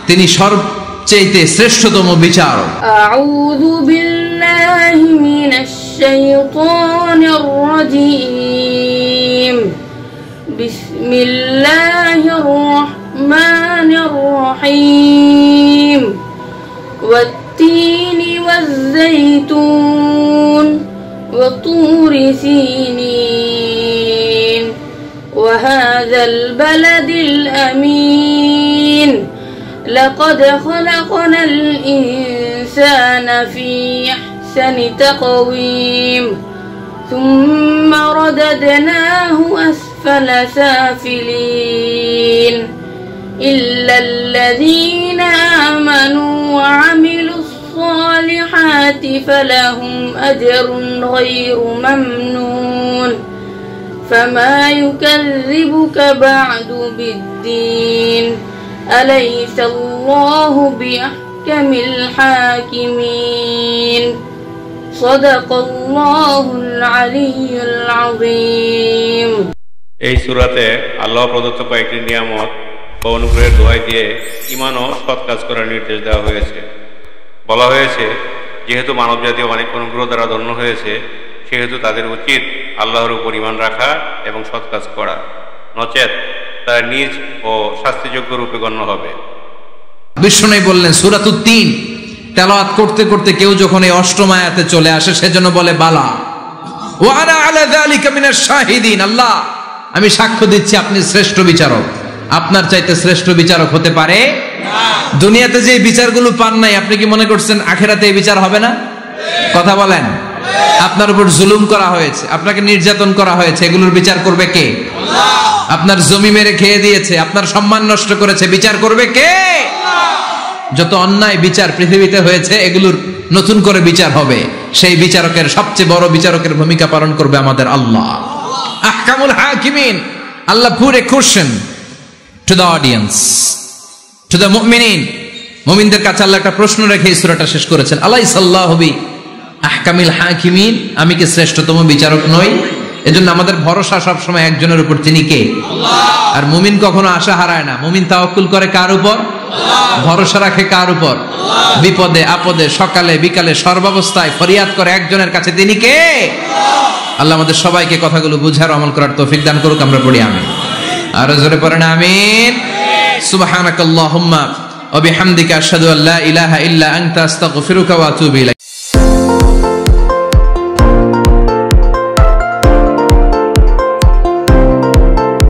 তিনি সবচেয়ে শ্রেষ্ঠতম বিচারক। আউযু বিল্লাহি মিনাশ শাইতানির রাজীম। বিসমিল্লাহির রাহমানির রহিম। ওয়াত-তিনি ওয়াজ-যাইতুন ওয়া তুরি সিনিন ওয়া হাযাল বালাদিল আমিন। لقد خلقنا الإنسان في أحسن تقويم ثم رددناه أسفل سافلين إلا الذين آمنوا وعملوا الصالحات فلهم أجر غير ممنون فما يكذبك بعد بالدين أليس الله بأحكم الحاكمين صدق الله العلي العظيم। এই সূরাতে আল্লাহ প্রদত্ত কয়েকটি নিয়ামত ও অনুগ্রহের দোহাই দিয়ে ঈমান ও সৎ কাজ করার নির্দেশ দেওয়া হয়েছে। বলা হয়েছে, যেহেতু মানবজাতি অনেক অনুগ্রহ দ্বারা ধন্য হয়েছে, সেহেতু তাদের উচিত আল্লাহর উপর ঈমান রাখা এবং সৎ কাজ করা, নচেত তারা নিজ ও শাস্তিযোগ্য রূপে গণ্য হবে। বিষ্ণু বললেন সূরাতুত তিন তেলাওয়াত করতে করতে কেউ যখন এই অষ্টম আয়াতে চলে আসে সেজন্য বলে বালা ওয়া আনা আলা যালিকা মিনাশ শাহিদিন, আল্লাহ আমি সাক্ষ্য দিচ্ছি আপনি শ্রেষ্ঠ বিচারক। আপনার চাইতে শ্রেষ্ঠ বিচারক হতে পারে না। দুনিয়াতে যে বিচারগুলো পান নাই, আপনি কি মনে করছেন আখিরাতে এই বিচার হবে না? কথা বলেন। আপনার উপর জুলুম করা হয়েছে, আপনাকে নির্যাতন করা হয়েছে, এগুলোর বিচার করবে কে? আল্লাহ। আপনার জমি মেরে খেয়ে দিয়েছে, আপনার সম্মান নষ্ট করেছে, বিচার করবে কে? আল্লাহ। যত অন্যায় বিচার পৃথিবীতে হয়েছে এগুলোর নতুন করে বিচার হবে। সেই বিচারকের সবচেয়ে বড় বিচারকের ভূমিকা পালন করবে আমাদের আল্লাহ। আহকামুল হাকিমিন। আল্লাহ put a question to the audience, to the মুমিনিন। মুমিনদের কাছে আল্লাহ একটা প্রশ্ন রেখে এই সূরাটা শেষ করেছেন। আলাইসাল্লাহু বি আহকামিল হাকিমিন, আমি কি শ্রেষ্ঠতম বিচারক নই? এজন্য আমাদের ভরসা সব সময় একজনের উপর, তিনি কে? আল্লাহ। আর মুমিন কখনো আশা হারায় না। মুমিন তাওয়াক্কুল করে কার উপর? আল্লাহ। ভরসা রাখে কার উপর? আল্লাহ। বিপদে আপদে সকালে বিকালে সর্বাবস্থায় ফরিয়াদ করে একজনের কাছে, তিনি কে? আল্লাহ। আল্লাহ আমাদের সবাইকে কথাগুলো বুঝার আমল করার তৌফিক দান করুক। আমরা পড়ি আমিন। আর জোরে পড়েন আমিন। সুবহানাকাল্লাহুম্মা ওয়া বিহামদিকা আশহাদু আল্লা ইলাহা ইল্লা আনতা আস্তাগফিরুকা ওয়া আতুবু ইলাইক।